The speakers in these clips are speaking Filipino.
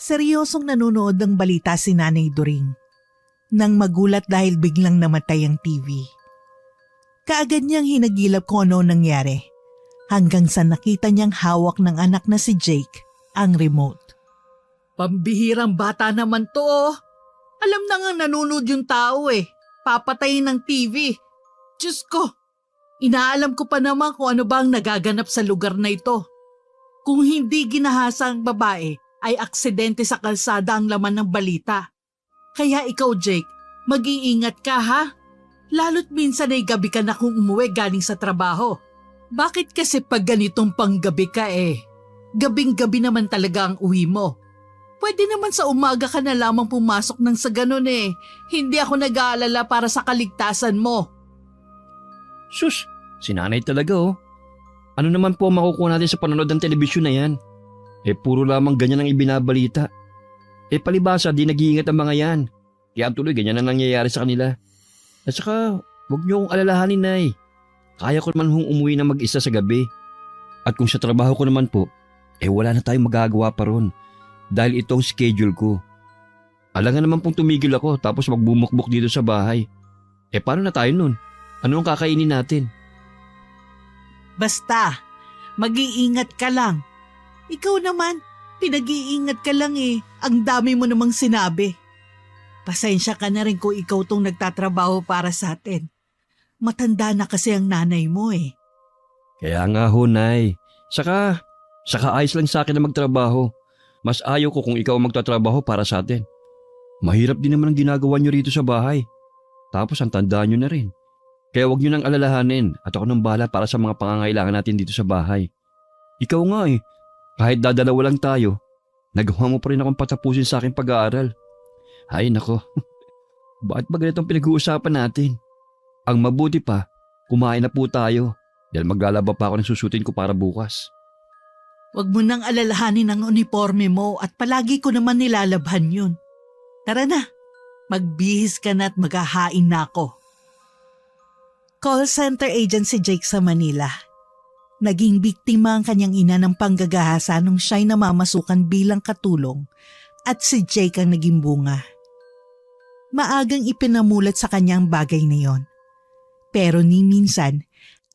Seryosong nanonood ng balita si Nanay Doring nang magulat dahil biglang namatay ang TV. Kaagad niyang hinagilap kung ano nangyari hanggang sa nakita niyang hawak ng anak na si Jake ang remote. Pambihirang bata naman to oh. Alam na nga nanonood yung tao eh. Papatayin ng TV. Diyos ko, inaalam ko pa naman kung ano ba ang nagaganap sa lugar na ito. Kung hindi ginahasa ang babae, ay aksidente sa kalsada ang laman ng balita. Kaya ikaw Jake, mag-iingat ka ha? Lalo't minsan ay gabi ka na kung umuwi galing sa trabaho. Bakit kasi pag ganitong panggabi ka eh? Gabing-gabi naman talaga ang uwi mo. Pwede naman sa umaga ka na lamang pumasok ng sa ganun eh. Hindi ako nag-aalala para sa kaligtasan mo. Sus, sinanay talaga oh. Ano naman po ang makukuha natin sa panonood ng telebisyon na yan? Puro lamang ganyan ang ibinabalita. Palibasa di nag-iingat ang mga yan. Kaya tuloy ganyan ang nangyayari sa kanila. At saka, huwag niyo akong alalahanin nay. Kaya ko naman hong umuwi na mag-isa sa gabi. At kung sa trabaho ko naman po, wala na tayong magagawa pa ron. Dahil itong schedule ko. Alangan naman pong tumigil ako tapos magbumukbok dito sa bahay. Paano na tayo nun? Ano ang kakainin natin? Basta, mag-iingat ka lang. Ikaw naman, pinag-iingat ka lang eh. Ang dami mo namang sinabi. Pasensya ka na rin kung ikaw tong nagtatrabaho para sa atin. Matanda na kasi ang nanay mo eh. Kaya nga ho, nay. Saka ayos lang sa akin na magtrabaho. Mas ayaw ko kung ikaw ang magtatrabaho para sa atin. Mahirap din naman ang ginagawa nyo rito sa bahay. Tapos ang tandaan nyo na rin. Kaya huwag nyo nang alalahanin at ako nang bahala para sa mga pangangailangan natin dito sa bahay. Ikaw nga kahit dadalawa lang tayo, nagawa mo pa rin akong patapusin sa aking pag-aaral. Ay nako, bakit ba ganitong pinag-uusapan natin? Ang mabuti pa, kumain na po tayo dahil maglalaba pa ako ng susutin ko para bukas. Huwag mo nang alalahanin ang uniforme mo at palagi ko naman nilalabhan yun. Tara na, magbihis ka na at maghahain na ako. Call center agent si Jake sa Manila. Naging biktima ang kanyang ina ng panggagahasa nung siya'y namamasukan bilang katulong at si Jake ang naging bunga. Maagang ipinamulat sa kanyang bagay na yon. Pero ni minsan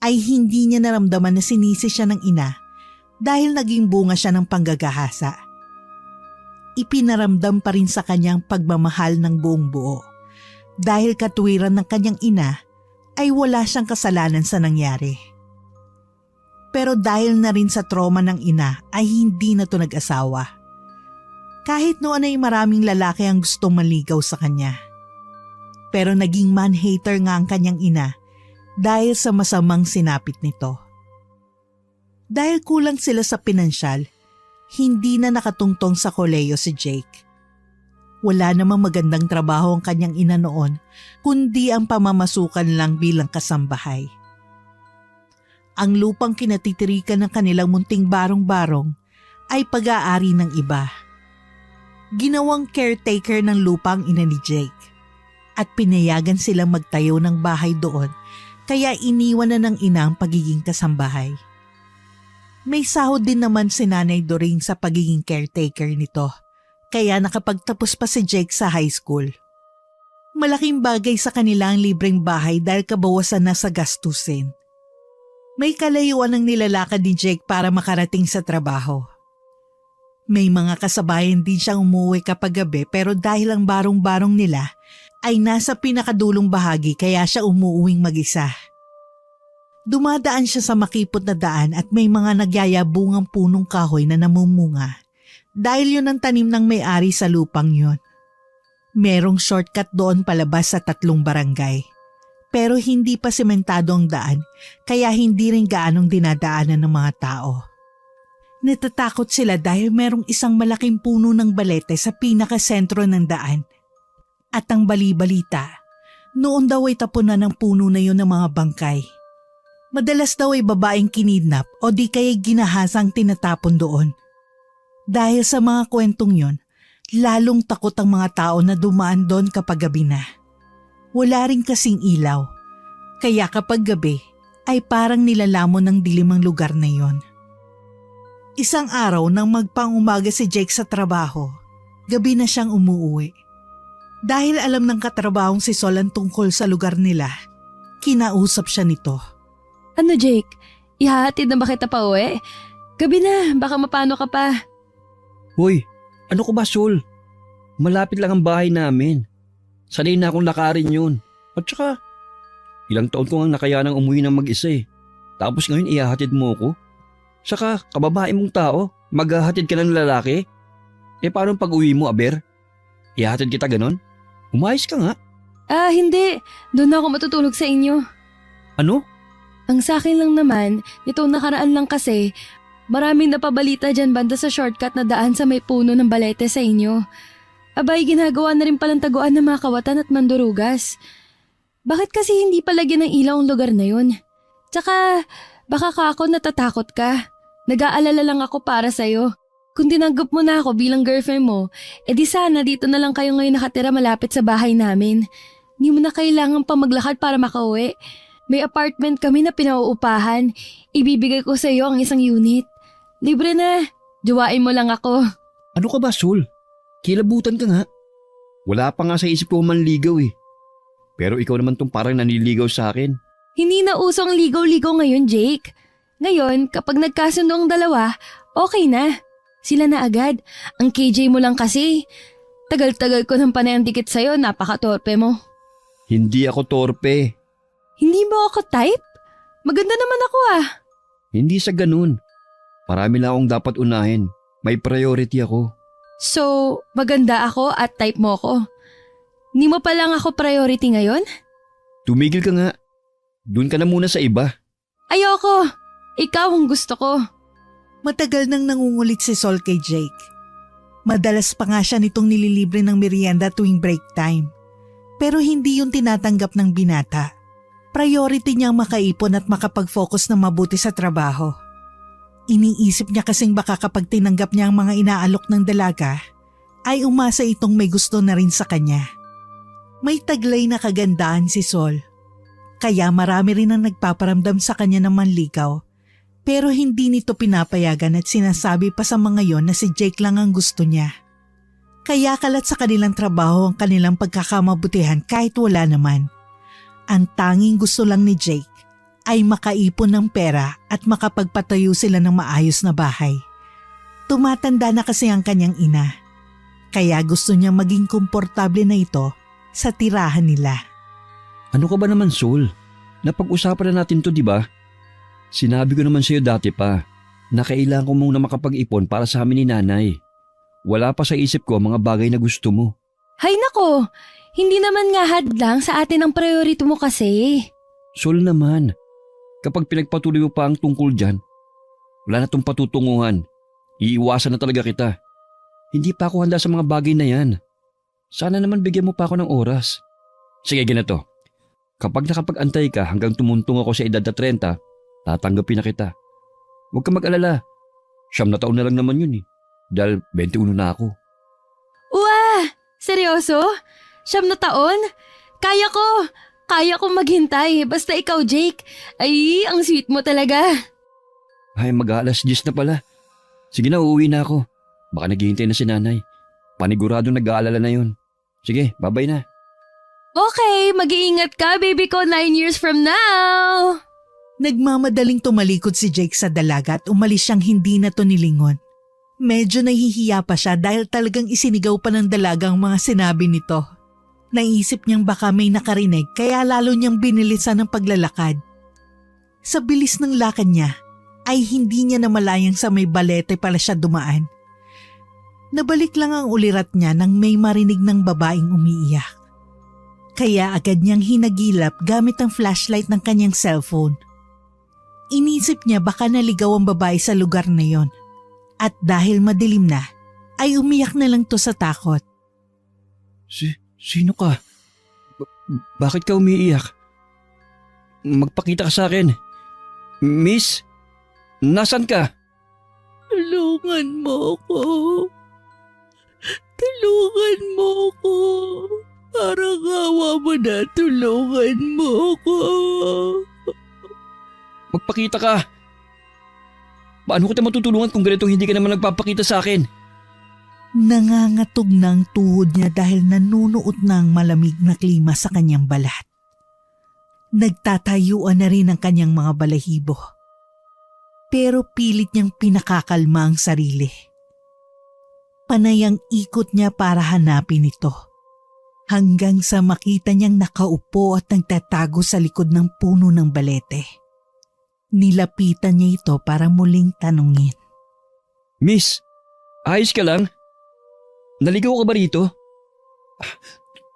ay hindi niya naramdaman na sinisi siya ng ina dahil naging bunga siya ng panggagahasa. Ipinaramdam pa rin sa kanyang pagmamahal ng buong buo dahil katuwiran ng kanyang ina ay wala siyang kasalanan sa nangyari. Pero dahil na rin sa trauma ng ina ay hindi na to nag-asawa. Kahit noon ay maraming lalaki ang gustong maligaw sa kanya. Pero naging man-hater nga ang kanyang ina dahil sa masamang sinapit nito. Dahil kulang sila sa pinansyal, hindi na nakatungtong sa koleyo si Jake. Wala namang magandang trabaho ang kanyang ina noon, kundi ang pamamasukan lang bilang kasambahay. Ang lupang kinatitirikan ng kanilang munting barong-barong ay pag-aari ng iba. Ginawang caretaker ng lupa ang ina ni Jake at pinayagan silang magtayo ng bahay doon kaya iniwan na ng ina ang pagiging kasambahay. May sahod din naman si Nanay Doring sa pagiging caretaker nito, kaya nakapagtapos pa si Jake sa high school. Malaking bagay sa kanila ang libreng bahay dahil kabawasan na sa gastusin. May kalayuan ang nilalakad ni Jake para makarating sa trabaho. May mga kasabayan din siyang umuwi kapag gabi pero dahil ang barong-barong nila ay nasa pinakadulong bahagi kaya siya umuuwing mag-isa. Dumadaan siya sa makipot na daan at may mga nagyayabungang punong kahoy na namumunga dahil yun ang tanim ng may-ari sa lupang yun. Merong shortcut doon palabas sa 3 barangay pero hindi pa sementado ang daan kaya hindi rin gaanong dinadaanan ng mga tao. Natatakot sila dahil merong isang malaking puno ng balete sa pinakasentro ng daan. At ang bali-balita, noon daw ay tapunan ng puno na yun ng mga bangkay. Madalas daw ay babaeng kinidnap o di kaya ginahasang tinatapon doon. Dahil sa mga kwentong yon, lalong takot ang mga tao na dumaan doon kapag gabi na. Wala rin kasing ilaw, kaya kapag gabi ay parang nilalamon ng dilim ang lugar na yon. Isang araw nang magpang-umaga si Jake sa trabaho, Gabi na siyang umuuwi. Dahil alam ng katrabahong si Sol ang tungkol sa lugar nila, kinausap siya nito. Ano Jake, ihahatid na ba kita pa uwi? Gabi na, baka mapano ka pa. Hoy, ano ko ba, Sol? Malapit lang ang bahay namin. Sanay na akong lakarin yun. At saka, ilang taon ko nga nakayanang umuwi ng mag-isa eh. Tapos ngayon ihahatid mo ko? Saka, kababae mong tao, maghahatid ka ng lalaki? Paano pag uwi mo, Aber? Ihahatid kita ganon? Umayos ka nga. Hindi. Doon ako matutulog sa inyo. Ano? Ang sa akin lang naman, nitong nakaraan lang kasi, maraming napabalita dyan banda sa shortcut na daan sa may puno ng balete sa inyo. Abay, ginagawa na rin palang taguan ng mga kawatan at mandurugas. Bakit kasi hindi palagyan ng ilaw ang lugar na yun? Tsaka, baka ka ako natatakot ka. Nag-aalala lang ako para sa'yo. Kung tinanggap mo na ako bilang girlfriend mo, edi sana dito na lang kayo ngayon nakatira malapit sa bahay namin. Hindi mo na kailangan pa maglakad para makauwi. May apartment kami na pinauupahan. Ibibigay ko sa iyo ang isang unit. Libre na. Duwain mo lang ako. Ano ka ba, Sol? Kilabutan ka nga. Wala pa nga sa isip ko manligaw eh. Pero ikaw naman tong parang naniligaw sa akin. Hindi na uso ang ligaw-ligaw ngayon, Jake. Ngayon, kapag nagkasundo ang dalawa, okay na. Sila na agad. Ang KJ mo lang kasi. Tagal-tagal ko ng panayang dikit sa'yo, napaka-torpe mo. Hindi ako torpe. Hindi mo ako type? Maganda naman ako ah. Hindi sa ganun. Marami lang akong dapat unahin. May priority ako. So, maganda ako at type mo ako. Hindi mo pa lang ako priority ngayon? Tumigil ka nga. Doon ka na muna sa iba. Ayoko. Ikaw ang gusto ko. Matagal nang nangungulit si Sol kay Jake. Madalas pa nga siya nitong nililibre ng merienda tuwing break time. Pero hindi yung tinatanggap ng binata. Priority niyang makaipon at makapag-focus na mabuti sa trabaho. Iniisip niya kasing baka kapag tinanggap niya ang mga inaalok ng dalaga, ay umasa itong may gusto na rin sa kanya. May taglay na kagandahan si Sol. Kaya marami rin ang nagpaparamdam sa kanya ng manligaw. Pero hindi nito pinapayagan at sinasabi pa sa mga yon na si Jake lang ang gusto niya. Kaya kalat sa kanilang trabaho ang kanilang pagkakamabutihan kahit wala naman. Ang tanging gusto lang ni Jake ay makaipon ng pera at makapagpatayo sila ng maayos na bahay. Tumatanda na kasi ang kanyang ina. Kaya gusto niyang maging komportable na ito sa tirahan nila. Ano ka ba naman, Sol? Napag-usapan na natin to, di ba? Sinabi ko naman sa'yo dati pa na kailangan ko muna makapag-ipon para sa amin ni nanay. Wala pa sa isip ko ang mga bagay na gusto mo. Hay nako, hindi naman nga hadlang sa atin ang priority mo kasi. Sol naman, kapag pinagpatuloy mo pa ang tungkol dyan, wala na tong patutunguhan. Iiwasan na talaga kita. Hindi pa ako handa sa mga bagay na yan. Sana naman bigyan mo pa ako ng oras. Sige, ganito. Kapag nakapag-antay ka hanggang tumuntong ako sa edad na 30, tatanggapin na kita. Huwag ka mag-alala. 9 na taon na lang naman yun eh. Dahil 21 na ako. Wah! Seryoso? 9 na taon? Kaya ko! Kaya kong maghintay. Basta ikaw, Jake. Ay, ang sweet mo talaga. Ay, mag-aalas 10 na pala. Sige na, uuwi na ako. Baka naghihintay na si nanay. Paniguradong nag-aalala na yun. Sige, bye-bye na. Okay, mag-iingat ka, baby ko, 9 years from now. Nagmamadaling tumalikod si Jake sa dalaga at umalis siyang hindi na to nilingon. Medyo nahihiya pa siya dahil talagang isinigaw pa ng dalaga ang mga sinabi nito. Naisip niyang baka may nakarinig kaya lalo niyang binilisan ng paglalakad. Sa bilis ng lakad niya ay hindi niya namalayang sa may balete pala siya dumaan. Nabalik lang ang ulirat niya nang may marinig ng babaeng umiiyak. Kaya agad niyang hinagilap gamit ang flashlight ng kanyang cellphone. Inisip niya baka naligaw ang babae sa lugar na yon. At dahil madilim na, ay umiyak na lang to sa takot. Sino ka? Bakit ka umiiyak? Magpakita ka sa akin. Miss, nasan ka? Tulungan mo ko. Tulungan mo ko. Parang awa mo na, tulungan mo ko. Magpakita ka. Paano kita matutulungan kung ganito hindi ka naman nagpapakita sa akin? Nangangatog na ang tuhod niya dahil nanunuot na ang malamig na klima sa kanyang balat. Nagtatayuan na rin ang kanyang mga balahibo. Pero pilit niyang pinakakalma ang sarili. Panay ang ikot niya para hanapin ito. Hanggang sa makita niyang nakaupo at nagtatago sa likod ng puno ng balete. Nilapitan niya ito para muling tanungin. Miss, ayos ka lang? Naligaw ka ba rito?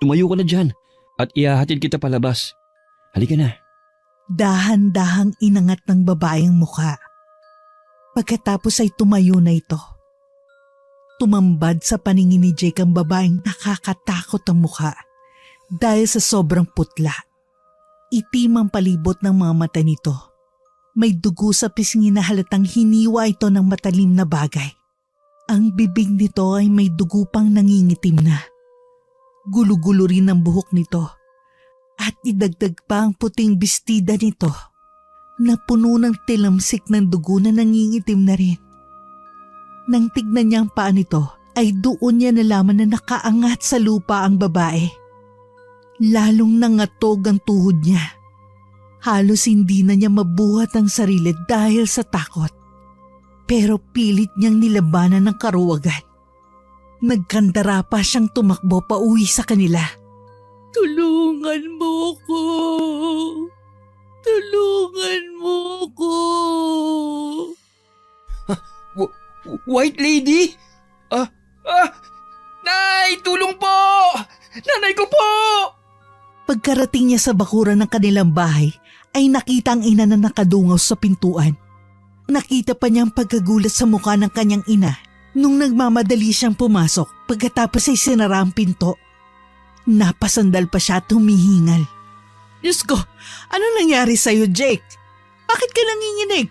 Tumayo ka na dyan at ihahatid kita palabas. Halika na. Dahan-dahang inangat ng babae ang mukha. Pagkatapos ay tumayo na ito. Tumambad sa paningin ni Jake ang babaeng nakakatakot ang mukha dahil sa sobrang putla. Itim ang palibot ng mga mata nito. May dugo sa pisngi na halatang hiniwa ito ng matalim na bagay. Ang bibig nito ay may dugo pang nangingitim na. Gulo-gulo rin ang buhok nito. At idagdag pa ang puting bestida nito na puno ng tilamsik ng dugo na nangingitim na rin. Nang tignan niya ang paa nito ay doon niya nalaman na nakaangat sa lupa ang babae. Lalong nangatog ang tuhod niya. Halos hindi na niya mabuhat ang sarili dahil sa takot. Pero pilit niyang nilabanan ng karuwagan. Nagkandara pa siyang tumakbo pa uwi sa kanila. Tulungan mo ko! Tulungan mo ko! White lady? Nay, tulong po! Nanay ko po! Pagkarating niya sa bakuran ng kanilang bahay, ay nakita ang ina na nakadungaw sa pintuan. Nakita pa niya ang pagkagulat sa mukha ng kanyang ina nung nagmamadali siyang pumasok pagkatapos ay sinara ang pinto. Napasandal pa siya at humihingal. Diyos ko, ano nangyari sa'yo, Jake? Bakit ka nanginginig?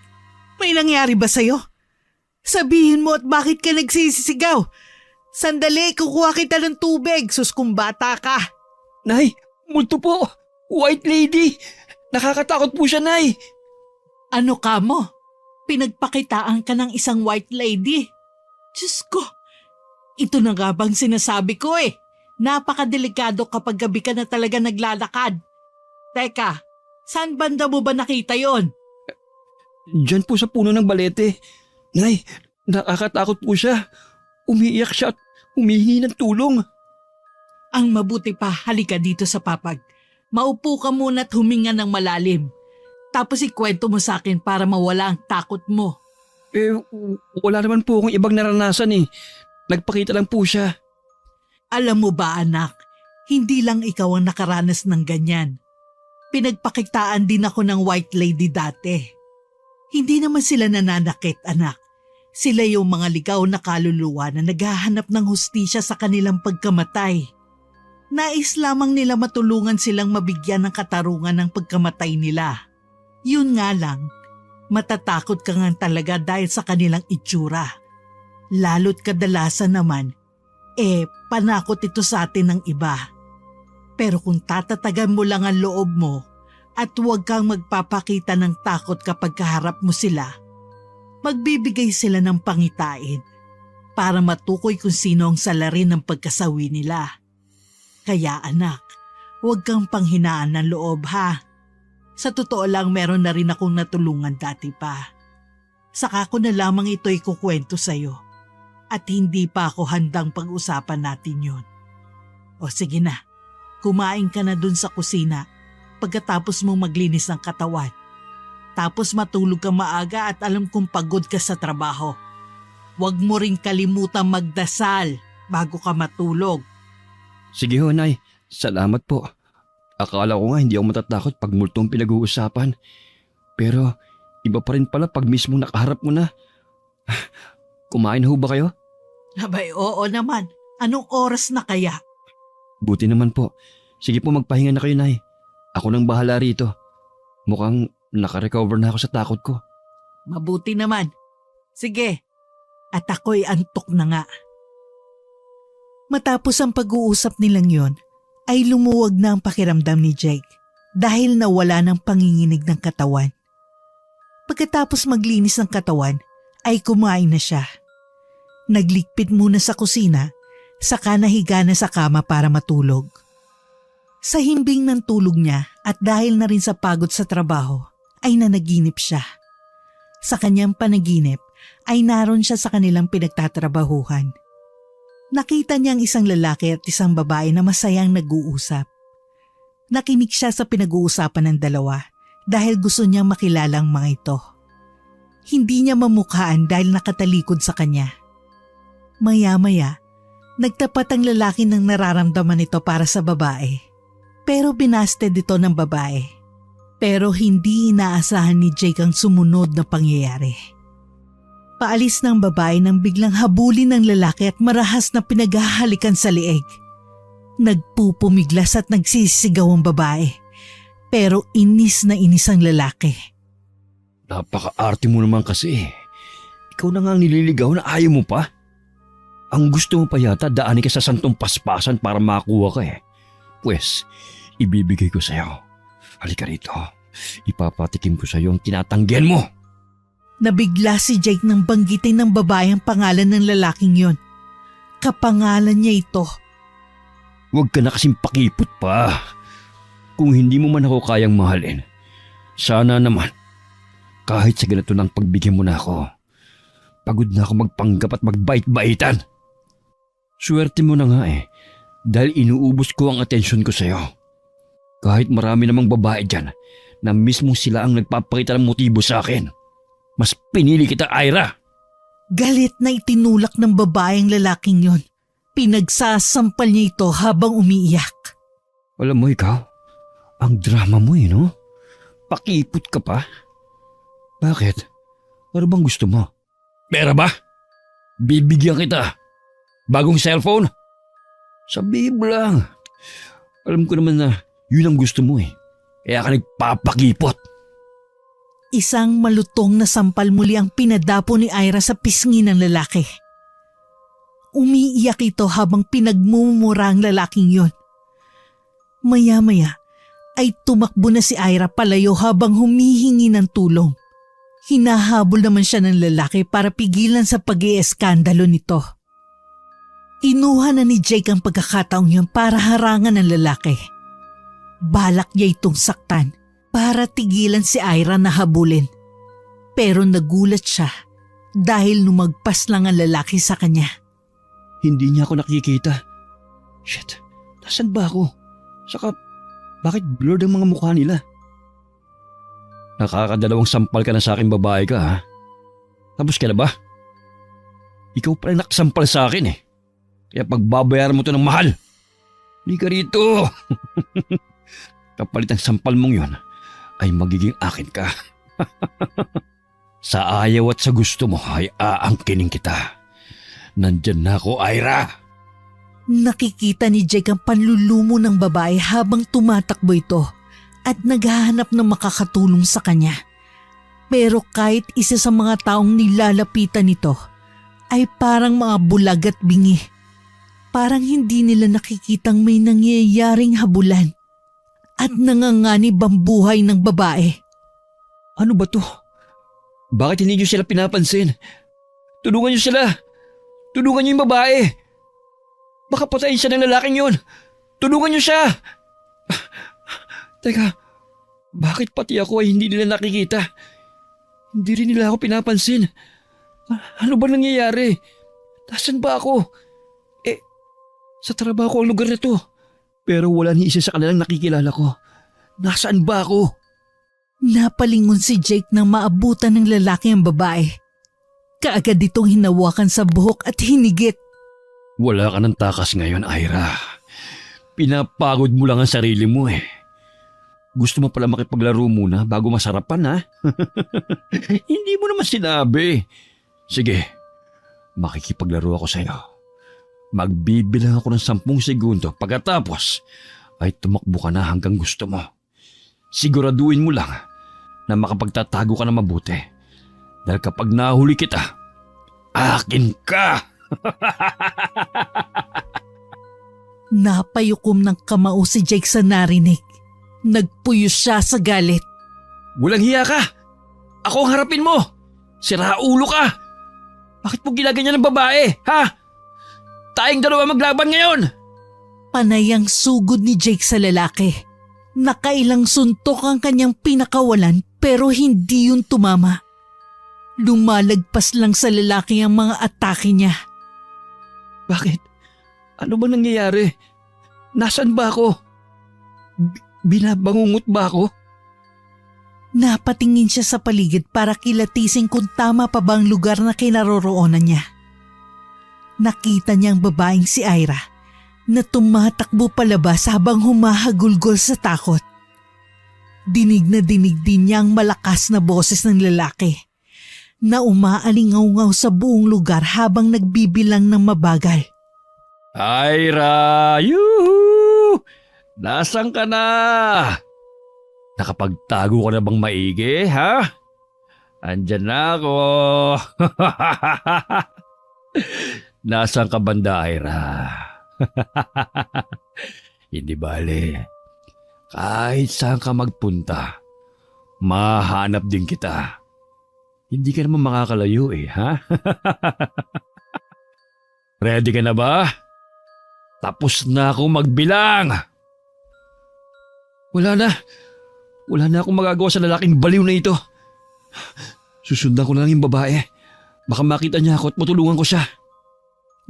May nangyari ba sa'yo? Sabihin mo at bakit ka nagsisisigaw? Sandali, kukuha kita ng tubig, sus kung bata ka. Nay, multo po! White lady! Nakakatakot po siya, Nay! Ano ka mo? Pinagpakitaan ka ng isang white lady. Diyos ko, ito na nga bang sinasabi ko eh. Napakadelikado kapag gabi ka na talaga naglalakad. Teka, saan banda mo ba nakita yon? Diyan po sa puno ng balete. Nay, nakakatakot po siya. Umiiyak siya at humihingi ng tulong. Ang mabuti pa, halika dito sa papag. Maupo ka muna at huminga ng malalim. Tapos ikwento mo sa akin para mawala ang takot mo. Wala naman po akong ibang naranasan eh. Nagpakita lang po siya. Alam mo ba anak, hindi lang ikaw ang nakaranas ng ganyan. Pinagpakitaan din ako ng white lady dati. Hindi naman sila nananakit anak. Sila yung mga ligaw na kaluluwa na naghahanap ng hustisya sa kanilang pagkamatay. Nais lamang nila matulungan silang mabigyan ng katarungan ng pagkamatay nila. Yun nga lang, matatakot ka nga talaga dahil sa kanilang itsura. Lalo't kadalasan naman, panakot ito sa atin ng iba. Pero kung tatatagan mo lang ang loob mo at huwag kang magpapakita ng takot kapag kaharap mo sila, magbibigay sila ng pangitain para matukoy kung sino ang salarin ng pagkasawi nila. Kaya anak, huwag kang panghinaan ng loob ha. Sa totoo lang meron na rin akong natulungan dati pa. Saka ko na lamang ito'y kukwento sa'yo at hindi pa ako handang pag-usapan natin yun. O sige na, kumain ka na dun sa kusina pagkatapos mong maglinis ng katawan. Tapos matulog ka maaga at alam kong pagod ka sa trabaho. Huwag mo rin kalimutang magdasal bago ka matulog. Sige ho, Nay. Salamat po. Akala ko nga hindi ako matatakot pag multong pinag-uusapan. Pero iba pa rin pala pag mismo nakaharap mo na. Kumain ho ba kayo? Abay, oo naman. Anong oras na kaya? Buti naman po. Sige po, magpahinga na kayo, Nay. Ako nang bahala rito. Mukhang nakarecover na ako sa takot ko. Mabuti naman. Sige. At ako'y antok na nga. Matapos ang pag-uusap nilang yon, ay lumuwag na ang pakiramdam ni Jake dahil nawala ng panginginig ng katawan. Pagkatapos maglinis ng katawan, ay kumain na siya. Nagligpit muna sa kusina, saka nahiga na sa kama para matulog. Sa himbing ng tulog niya at dahil na rin sa pagod sa trabaho, ay nanaginip siya. Sa kanyang panaginip ay naroon siya sa kanilang pinagtatrabahuhan. Nakita niya ang isang lalaki at isang babae na masayang nag-uusap. Nakinig siya sa pinag-uusapan ng dalawa dahil gusto niyang makilala ang mga ito. Hindi niya mamukhaan dahil nakatalikod sa kanya. Maya-maya, nagtapat ang lalaki ng nararamdaman nito para sa babae. Pero binasted ito ng babae. Pero hindi inaasahan ni Jake ang sumunod na pangyayari. Paalis ng babae nang biglang habulin ng lalaki at marahas na pinaghahalikan sa lieg. Nagpupumiglas at nagsisigaw ang babae. Pero inis na inis ang lalaki. Napaka-arte mo naman kasi. Ikaw na nga ang nililigaw na ayaw mo pa. Ang gusto mo pa yata daanin ka sa santong paspasan para makuha ka eh. Pwes, ibibigay ko sa'yo. Halika rito. Ipapatikim ko sa'yo ang tinatanggihan mo. Nabigla si Jake nang banggitin ng babae ang pangalan ng lalaking yon. Kapangalan niya ito. Huwag ka na kasing pakipot pa. Kung hindi mo man ako kayang mahalin, sana naman, kahit sa ganito ng pagbigyan mo na ako, pagod na ako magpanggap at magbait-baitan. Swerte mo na nga eh, dahil inuubos ko ang atensyon ko sa'yo. Kahit marami namang babae dyan na mismo sila ang nagpapakita ng motibo sa akin, mas pinili kita, Ira. Galit na itinulak ng babaeng lalaking yon. Pinagsasampal niya ito habang umiiyak. Alam mo ikaw, ang drama mo eh, no? Pakipot ka pa. Bakit? Ano bang gusto mo? Pera ba? Bibigyan kita. Bagong cellphone? Sabihin mo lang. Alam ko naman na yun ang gusto mo eh. Kaya ka nagpapakipot. Isang malutong na sampal muli ang pinadapo ni Ira sa pisngi ng lalaki. Umiiyak ito habang pinagmumura ang lalaking yon. Maya-maya ay tumakbo na si Ira palayo habang humihingi ng tulong. Hinahabol naman siya ng lalaki para pigilan sa pag-ieskandalo nito. Inuha na ni Jake ang pagkakataong yun para harangan ng lalaki. Balak niya itong saktan para tigilan si Ira na habulin. Pero nagulat siya dahil lumagpas lang ang lalaki sa kanya. Hindi niya ako nakikita. Shit, nasan ba ako? Saka, bakit blurred ang mga mukha nila? Nakakadalawang sampal ka na sa akin, babae ka ha? Tapos ka na ba? Ikaw pala nakasampal sa akin eh. Kaya pagbabayaran mo to ng mahal. Hindi ka rito. Kapalit ang sampal mong yon ay magiging akin ka. Sa ayaw at sa gusto mo ay aangkinin kita. Nandyan na ako, Ira. Nakikita ni Jake ang panlulumo ng babae habang tumatakbo ito at naghahanap ng makakatulong sa kanya. Pero kahit isa sa mga taong nilalapitan nito ay parang mga bulag at bingi. Parang hindi nila nakikitang may nangyayaring habulan at nanganganib ang buhay ng babae. Ano ba to? Bakit hindi niyo sila pinapansin? Tulungan niyo sila. Tulungan niyo yung babae. Baka patayin siya ng lalaking yun. Tulungan niyo siya. Teka, bakit pati ako ay hindi nila nakikita? Hindi rin nila ako pinapansin. Ano ba nangyayari? Nasaan ba ako? Sa trabaho ko ang lugar na to. Pero wala ni isa sa kanilang nakikilala ko. Nasaan ba ako? Napalingon si Jake nang maabutan ng lalaki ang babae. Kaagad itong hinawakan sa buhok at hinigit. Wala ka ng takas ngayon, Ira. Pinapagod mo lang ang sarili mo eh. Gusto mo pala makipaglaro muna bago masarapan ha? Hindi mo naman sinabi. Sige, makikipaglaro ako sa'yo. Magbibilang ako ng 10 segundo pagkatapos ay tumakbo ka na hanggang gusto mo. Siguraduhin mo lang na makapagtatago ka na mabuti. Dahil kapag nahuli kita, akin ka! Napayukom ng kamao si Jake sa narinig. Nagpuyo siya sa galit. Walang hiya ka! Ako ang harapin mo! Siraulo ka! Bakit po ginaganyan ng babae, ha? Tayong dalawa maglaban ngayon! Panay ang sugod ni Jake sa lalaki. Nakailang suntok ang kanyang pinakawalan pero hindi yun tumama. Lumalagpas lang sa lalaki ang mga atake niya. Bakit? Ano ba nangyayari? Nasaan ba ako? Binabangungot ba ako? Napatingin siya sa paligid para kilatisin kung tama pa bang lugar na kinaroroonan niya. Nakita niya ang babaeng si Ira na tumatakbo palabas habang humahagulgol sa takot. Dinig na dinig din niya ang malakas na boses ng lalaki na umaalingaw-ngaw sa buong lugar habang nagbibilang ng mabagal. Ira! Yuhu! Nasaan ka na? Nakapagtago ka na bang maigi, ha? Andyan na ako. Nasaan ka banda, Ira? Hindi bale. Kahit saan ka magpunta, mahanap din kita. Hindi ka naman makakalayo ha? Ready ka na ba? Tapos na ako magbilang. Wala na akong magagawa sa lalaking baliw na ito. Susundan ko na lang yung babae. Baka makita niya ako at matulungan ko siya.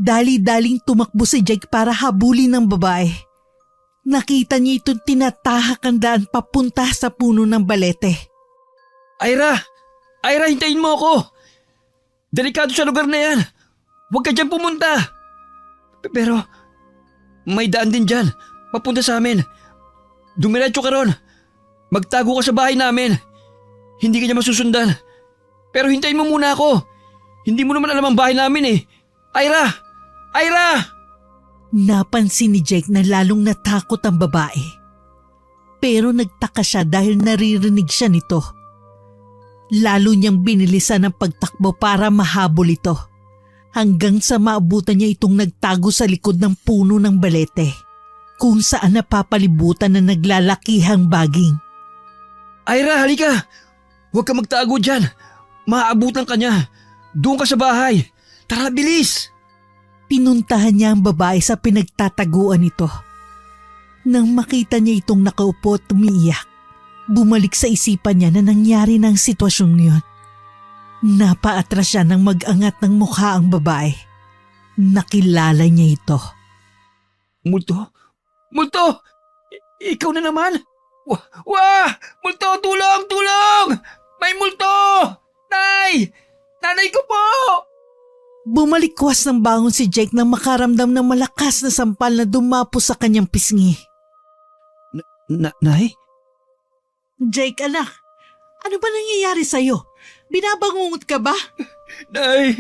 Dali-daling tumakbo si Jake para habulin ng babae. Nakita niya itong tinatahak ang daan papunta sa puno ng balete. Ira! Ira, hintayin mo ako! Delikado sa lugar na yan. Huwag ka dyan pumunta. Pero may daan din dyan. Papunta sa amin. Dumiretso ka ron. Magtago ka sa bahay namin. Hindi ka niya masusundan. Pero hintayin mo muna ako. Hindi mo naman alam ang bahay namin eh. Ira! Ira! Napansin ni Jake na lalong natakot ang babae. Pero nagtaka siya dahil naririnig siya nito. Lalo niyang binilisan ang pagtakbo para mahabol ito. Hanggang sa maabutan niya itong nagtago sa likod ng puno ng balete. Kung saan napapalibutan na naglalakihang baging. Ira, halika! Huwag ka magtago dyan. Maaabutan ka niya. Doon ka sa bahay. Tara, bilis! Pinuntahan niya ang babae sa pinagtataguan nito. Nang makita niya itong nakaupo at umiiyak, bumalik sa isipan niya na nangyari ng sitwasyong yun. Napaatras siya nang mag-angat ng mukha ang babae. Nakilala niya ito. Multo? Multo! Ikaw na naman? Wah! Multo! Tulong! Tulong! May multo! Nay! Nanay ko po! Bumalikwas ng bangon si Jake nang makaramdam ng malakas na sampal na dumapo sa kanyang pisngi. Nay? Jake, anak, ano ba nangyayari sa'yo? Binabangungot ka ba? Nay!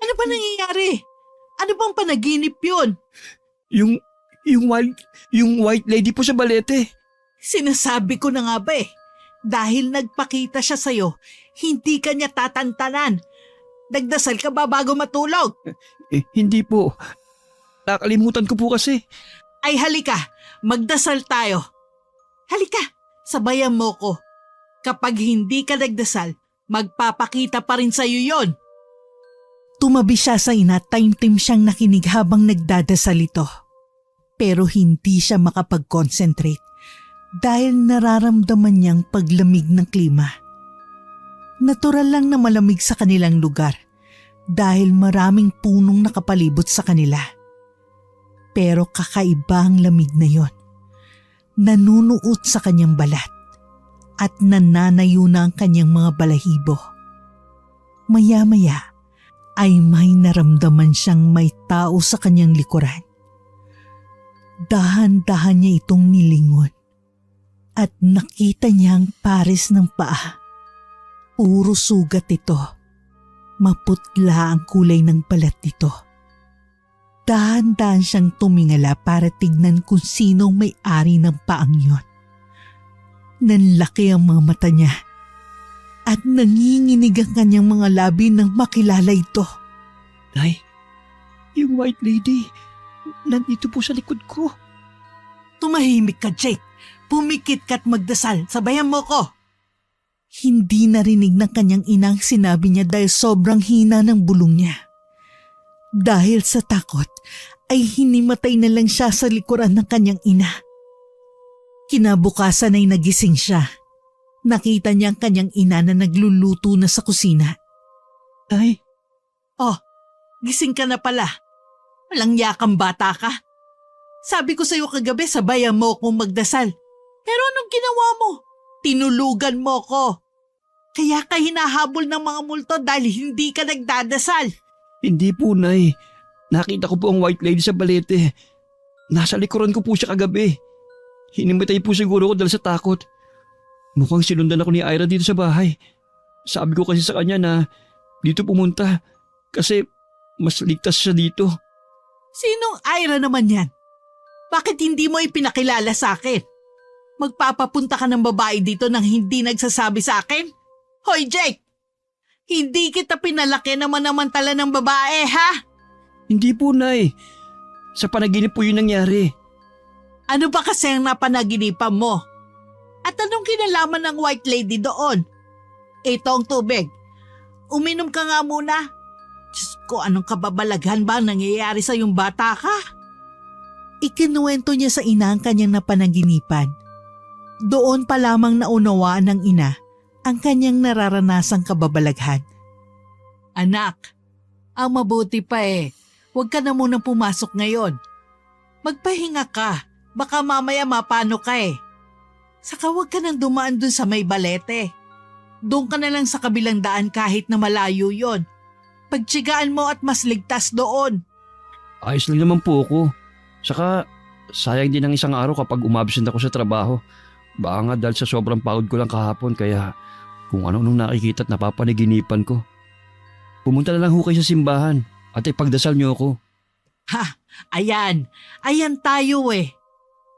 Ano ba nangyayari? Ano bang panaginip yun? Yung white lady po sa balete. Sinasabi ko na nga ba dahil nagpakita siya sa'yo, hindi ka niya tatantanan. Nagdasal ka ba bago matulog? Hindi po. Nakalimutan ko po kasi. Ay halika, magdasal tayo. Halika, sabayan mo ko. Kapag hindi ka nagdasal, magpapakita pa rin sa'yo yon. Tumabi siya sa ina, taimtim siyang nakinig habang nagdadasal ito. Pero hindi siya makapag-concentrate dahil nararamdaman niyang paglamig ng klima. Natural lang na malamig sa kanilang lugar dahil maraming punong nakapalibot sa kanila. Pero kakaiba ang lamig na yon. Nanunuot sa kanyang balat at nananayo na ang kanyang mga balahibo. Maya-maya ay may naramdaman siyang may tao sa kanyang likuran. Dahan-dahan niya itong nilingon at nakita niya ang pares ng paa. Puro sugat ito. Maputla ang kulay ng balat nito. Dahan-dahan siyang tumingala para tignan kung sinong may-ari ng paang yon. Nanlaki ang mga mata niya at nanginginig ang kanyang mga labi nang makilala ito. Nay, yung white lady, nandito po sa likod ko. Tumahimik ka, Jake. Pumikit ka't magdasal. Sabayan mo ko. Hindi narinig ng kanyang inang sinabi niya dahil sobrang hina ng bulong niya. Dahil sa takot ay hinimatay na lang siya sa likuran ng kanyang ina. Kinabukasan ay nagising siya. Nakita niya ang kanyang ina na nagluluto na sa kusina. Tay, Oh, gising ka na pala. Walang yakang bata ka. Sabi ko sa'yo kagabi sabayan mo akong magdasal. Pero anong ginawa mo? Tinulugan mo ko. Kaya ka hinahabol ng mga multo dahil hindi ka nagdadasal. hindi po, Nay. Nakita ko po ang white lady sa balete. Nasa likuran ko po siya kagabi. Hinimatay po siguro ko dahil sa takot. Mukhang sinundan ako ni Ira dito sa bahay. Sabi ko kasi sa kanya na dito pumunta kasi mas ligtas siya dito. Sinong Ira naman yan? Bakit hindi mo ipinakilala sa akin? Magpapapunta ka ng babae dito nang hindi nagsasabi sa akin? Hoy Jake! Hindi kita pinalaki na manamantala ng babae, ha? Hindi po, Nay. Sa panaginip po yun nangyari. Ano ba kasi ang napanaginipan mo? At anong kinalaman ng white lady doon? Ito ang tubig. Uminom ka nga muna. Diyos ko, anong kababalaghan ba ang nangyayari sa yung bata ka? Ikinuwento niya sa ina ang kanyang napanaginipan. Doon pa lamang naunawaan ng ina ang kanyang nararanasang kababalaghan. Anak, ang mabuti pa huwag ka na munang pumasok ngayon. Magpahinga ka, baka mamaya mapano ka Saka huwag ka nang dumaan dun sa may balete. Doon ka na lang sa kabilang daan kahit na malayo yon. Pagtsigaan mo at mas ligtas doon. Ayos lang naman po ako. Saka sayang din ang isang araw kapag umabsent ako sa trabaho. Baka nga dahil sa sobrang pagod ko lang kahapon kaya kung ano nung nakikita at napapanaginipan ko. Pumunta na lang ho kayo sa simbahan at ipagdasal niyo ako. Ha, ayan tayo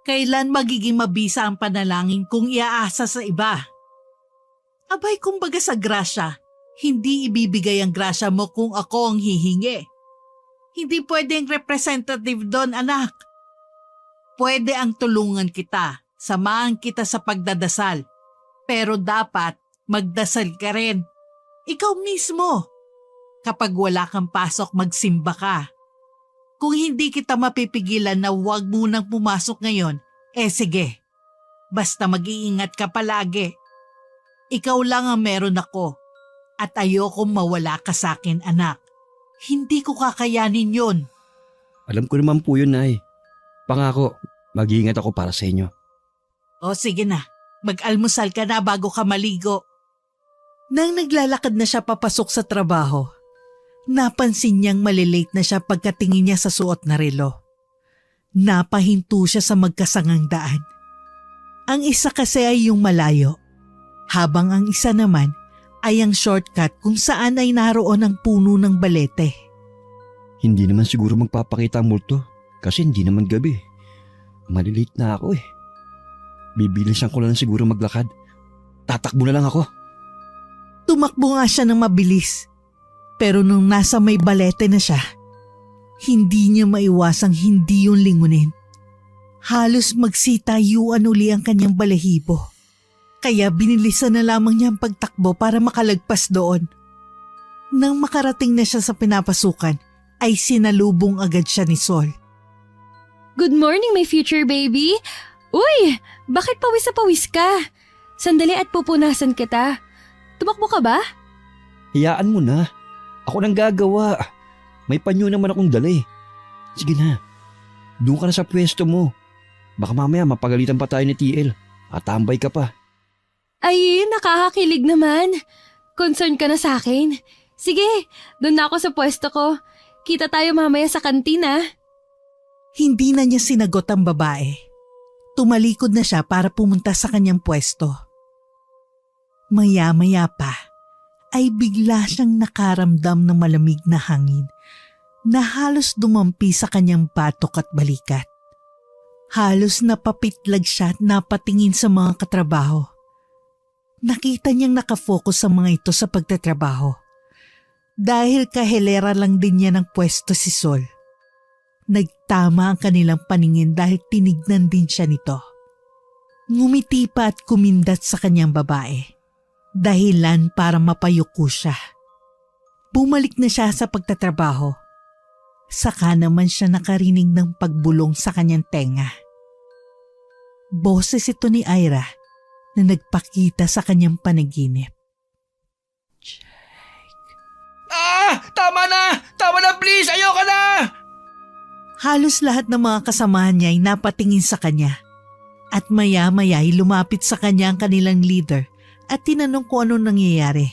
Kailan magiging mabisa ang panalangin kung iaasa sa iba? Abay kumbaga sa grasya, hindi ibibigay ang grasya mo kung ako ang hihingi. Hindi pwedeng representative doon, anak. Pwede ang tulungan kita, samahan kita sa pagdadasal. Pero dapat magdasal ka rin. Ikaw mismo. Kapag wala kang pasok, magsimba ka. Kung hindi kita mapipigilan na huwag munang pumasok ngayon, sige. Basta mag-iingat ka palagi. Ikaw lang ang meron ako at ayokong mawala ka sa akin, anak. Hindi ko kakayanin yon. Alam ko naman po yun, Nay. Pangako, mag-iingat ako para sa inyo. O sige na, mag-almusal ka na bago ka maligo. Nang naglalakad na siya papasok sa trabaho, napansin niyang malilate na siya pagkatingin niya sa suot na relo. Napahinto siya sa magkasangang daan. Ang isa kasi ay yung malayo, habang ang isa naman ay ang shortcut kung saan ay naroon ang puno ng balete. Hindi naman siguro magpapakita ang multo kasi hindi naman gabi. Malilate na ako Bibilisan ko lang siguro maglakad. Tatakbo na lang ako. Tumakbo nga siya ng mabilis. Pero nung nasa may balete na siya, hindi niya maiwasang hindi yun lingunin. Halos magsitayuan uli ang kanyang balahibo. Kaya binilisan na lamang niya ang pagtakbo para makalagpas doon. Nang makarating na siya sa pinapasukan, ay sinalubong agad siya ni Sol. Good morning, my future baby! Uy! Bakit pawis na pawis ka? Sandali at pupunasan kita. Tumakbo ka ba? Hayaan mo na. Ako nang gagawa. May panyo naman akong dala Sige na. Doon ka na sa pwesto mo. Baka mamaya mapagalitan pa tayo ni TL. At tambay ka pa. Ay, nakakakilig naman. Concern ka na sa akin. Sige, doon na ako sa pwesto ko. Kita tayo mamaya sa kantina. Hindi na niya sinagot ang babae. Tumalikod na siya para pumunta sa kanyang pwesto. Maya-maya pa ay bigla siyang nakaramdam ng malamig na hangin na halos dumampi sa kanyang batok at balikat. Halos napapitlag siya at napatingin sa mga katrabaho. Nakita niyang nakafocus ang mga ito sa pagtatrabaho. Dahil kahilera lang din niya ng pwesto si Sol. Nagtama ang kanilang paningin dahil tinignan din siya nito. Ngumiti pa at kumindat sa kanyang babae. dahilan para mapayuko siya. Bumalik na siya sa pagtatrabaho. Saka naman siya nakarinig ng pagbulong sa kanyang tenga. Boses ito ni Ira na nagpakita sa kanyang panaginip. Tama na! Tama na, please! Ayoko na! Halos lahat ng mga kasamahan niya ay napatingin sa kanya. At maya-maya ay lumapit sa kanya ang kanilang leader at tinanong kung anong nangyayari.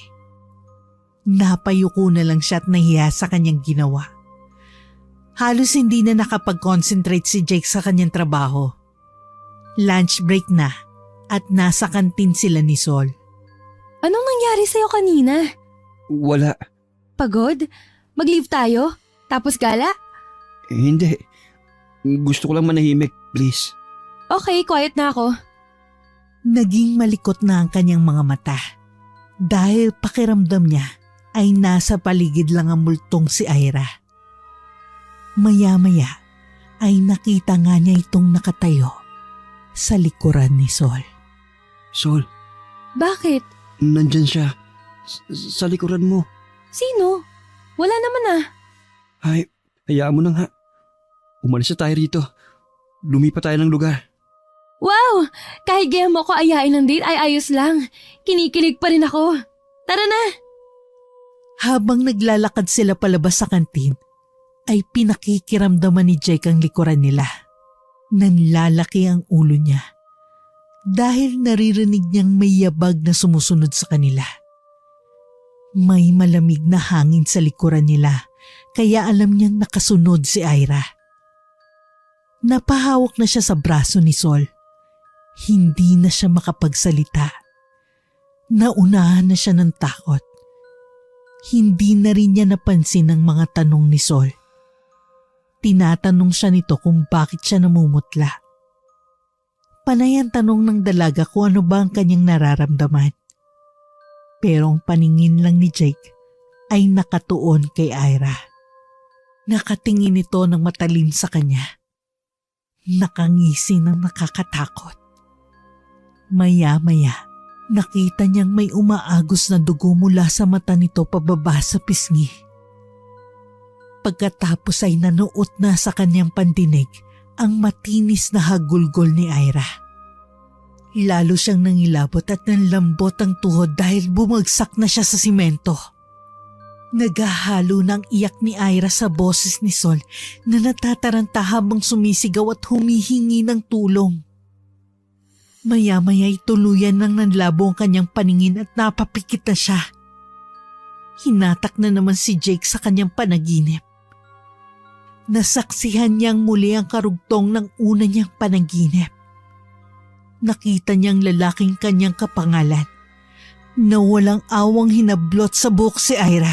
Napayuko na lang siya at nahiya sa kanyang ginawa. Halos hindi na nakapag-concentrate si Jake sa kanyang trabaho. Lunch break na at nasa kantin sila ni Sol. Anong nangyari sa'yo kanina? Wala. Pagod? Mag-leave tayo? Tapos gala? Hindi. Gusto ko lang manahimik, please. Okay, quiet na ako. Naging malikot na ang kanyang mga mata dahil pakiramdam niya ay nasa paligid lang ang multong si Ira. Maya-maya ay nakita nga niya itong nakatayo sa likuran ni Sol. Sol, Bakit? nandyan siya. Sa likuran mo. Sino? Wala naman ah. Ay, hayaan mo na nga. Umalis na tayo rito. Lumipat tayo ng lugar. Wow! Kahit gaya mo ko ayain ng date ay ayos lang. Kinikilig pa rin ako. Tara na! Habang naglalakad sila palabas sa kantin, ay pinakikiramdaman ni Jake ang likuran nila. Nanlalaki ang ulo niya dahil naririnig niyang may yabag na sumusunod sa kanila. May malamig na hangin sa likuran nila kaya alam niyang nakasunod si Ira. Napahawak na siya sa braso ni Sol. Hindi na siya makapagsalita. Naunahan na siya ng takot. Hindi na rin niya napansin ang mga tanong ni Sol. Tinatanong siya nito kung bakit siya namumutla. Panay ang tanong ng dalaga kung ano ba ang kanyang nararamdaman. Pero ang paningin lang ni Jake ay nakatuon kay Ira. Nakatingin ito ng matalim sa kanya. Nakangisi ng nakakatakot. Maya-maya, nakita niyang may umaagos na dugo mula sa mata nito pababa sa pisngi. Pagkatapos ay nanuot na sa kanyang pandinig ang matinis na hagulgol ni Ira. Lalo siyang nangilabot at nanlambot ang tuhod dahil bumagsak na siya sa simento. Nagahalo ng iyak ni Ira sa boses ni Sol na natataranta habang sumisigaw at humihingi ng tulong. Maya-maya ay tuluyan nang nanlabo ang kanyang paningin at napapikit na siya. Hinatak na naman si Jake sa kanyang panaginip. Nasaksihan niyang muli ang karugtong ng una niyang panaginip. Nakita niyang lalaking kanyang kapangalan na walang awang hinablot sa buhok si Ira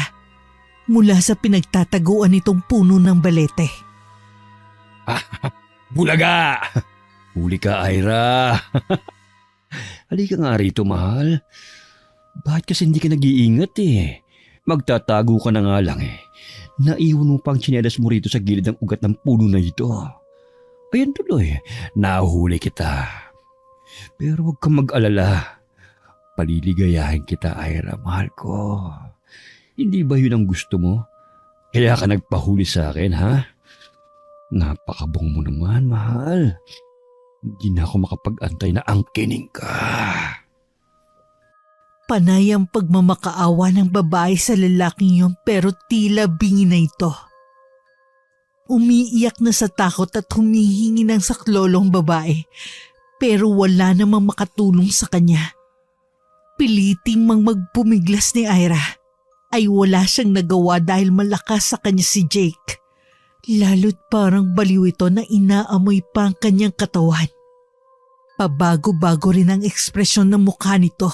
mula sa pinagtataguan nitong puno ng balete. Bulaga! Huli ka, Ira. Halika nga rito, mahal. Bakit kasi hindi ka nag-iingat eh? Magtatago ka na nga lang eh. Naiwan mo pang tsinelas mo rito sa gilid ng ugat ng puno na ito. Ayan tuloy, nahuli kita. Pero huwag kang mag-alala. Paliligayahin kita, Ira, mahal ko. Hindi ba yun ang gusto mo? Kaya ka nagpahuli sa akin, ha? Napakabong mo naman, mahal. Hindi na ako makapag-antay na angkinin ka. Panay ang pagmamakaawa ng babae sa lalaking yun pero tila bingi na ito. Umiiyak na sa takot at humihingi ng saklolong babae pero wala namang makatulong sa kanya. Piliting mang magpumiglas ni Ira ay wala siyang nagawa dahil malakas sa kanya si Jake. Lalo't parang baliw ito na inaamoy pa ang kanyang katawan. Pabago-bago rin ang ekspresyon ng mukha nito.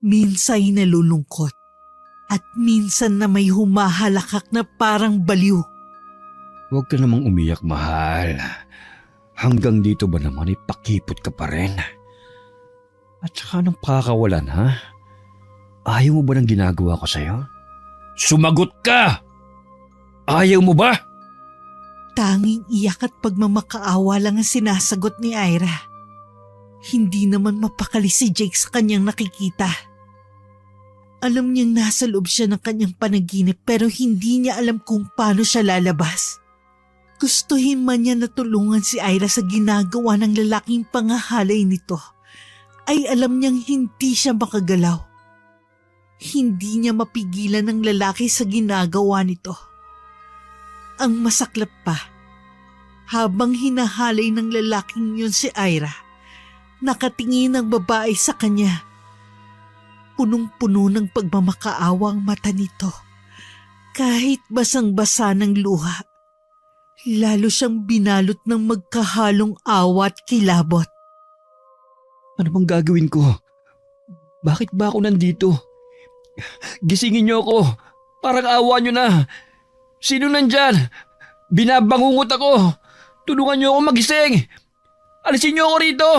Minsan ay nalulungkot at minsan na may humahalakak na parang baliw. Huwag ka namang umiyak, mahal. Hanggang dito ba naman ay pakipot ka pa rin? At saka anong pakakawalan, ha? Ayaw mo ba ng ginagawa ko sa'yo? Sumagot ka! Ayaw mo ba? Tanging iyak at pagmamakaawa lang ang sinasagot ni Ira. Hindi naman mapakali si Jake sa kanyang nakikita. Alam niyang nasa loob siya ng kanyang panaginip pero hindi niya alam kung paano siya lalabas. Gustuhin man niya na tulungan si Ira sa ginagawa ng lalaking pangahalay nito, ay alam niyang hindi siya makagalaw. Hindi niya mapigilan ng lalaki sa ginagawa nito. Ang masaklap pa, habang hinahalay ng lalaking yun si Ira, nakatingin ang babae sa kanya. Punong-puno ng pagmamakaawa ang mata nito. Kahit basang-basa ng luha, lalo siyang binalot ng magkahalong awa at kilabot. Ano bang gagawin ko? Bakit ba ako nandito? Gisingin niyo ako. Parang awa niyo na. Sino nandyan? Binabangungot ako. Tulungan niyo ako magising. Alisin niyo ako rito.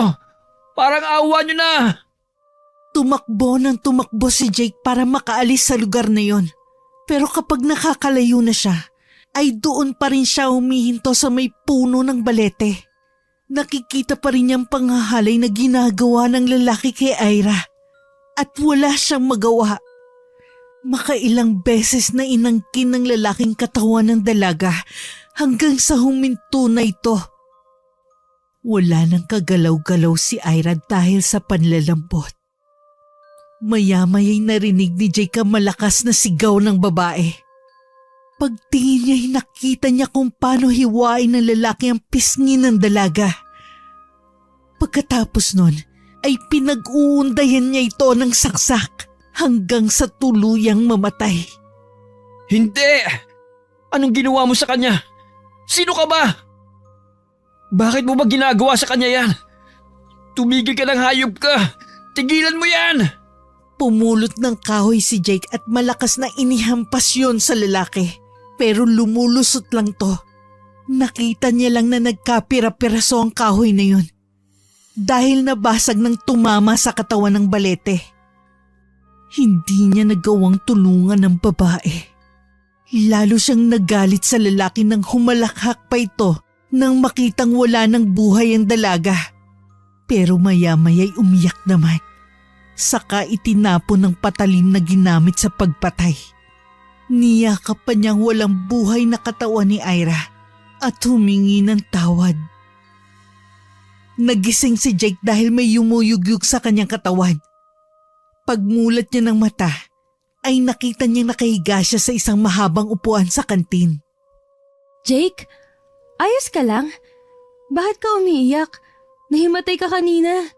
Parang awa niyo na. Tumakbo ng tumakbo si Jake para makaalis sa lugar na yon. Pero kapag nakakalayo na siya, ay doon pa rin siya humihinto sa may puno ng balete. Nakikita pa rin niyang panghahalay na ginagawa ng lalaki kay Ira. At wala siyang magawa. Makailang beses na inangkin ng lalaking katawan ng dalaga hanggang sa huminto na ito. Wala nang kagalaw-galaw si Ira dahil sa panlalambot. Maya-maya'y narinig ni Jake ang malakas na sigaw ng babae. Pagtingin niya'y nakita niya kung paano hiwain ng lalaki ang pisngi ng dalaga. Pagkatapos nun, ay pinag-uundayan niya ito ng saksak hanggang sa tuluyang mamatay. Hindi! Anong ginawa mo sa kanya? Sino ka ba? Bakit mo ba ginagawa sa kanya yan? Tumigil ka ng hayop ka! Tigilan mo yan! Pumulot ng kahoy si Jake at malakas na inihampas yun sa lalaki. Pero lumulusot lang to. Nakita niya lang na nagkapira-piraso ang kahoy na yun. Dahil nabasag ng tumama sa katawan ng balete. Hindi niya nagawang tulungan ng babae. Lalo siyang nagalit sa lalaki nang humalakhak pa ito nang makitang wala ng buhay ang dalaga. Pero maya-maya'y umiyak naman. Saka itinapon ng patalim na ginamit sa pagpatay. Niyakap pa niyang walang buhay na katawan ni Ira at humingi ng tawad. Nagising si Jake dahil may yumuyugyug sa kanyang katawan. Pagmulat niya ng mata, ay nakita niyang nakahiga siya sa isang mahabang upuan sa kantin. Jake, ayos ka lang? Bakit ka umiiyak? Nahimatay ka kanina.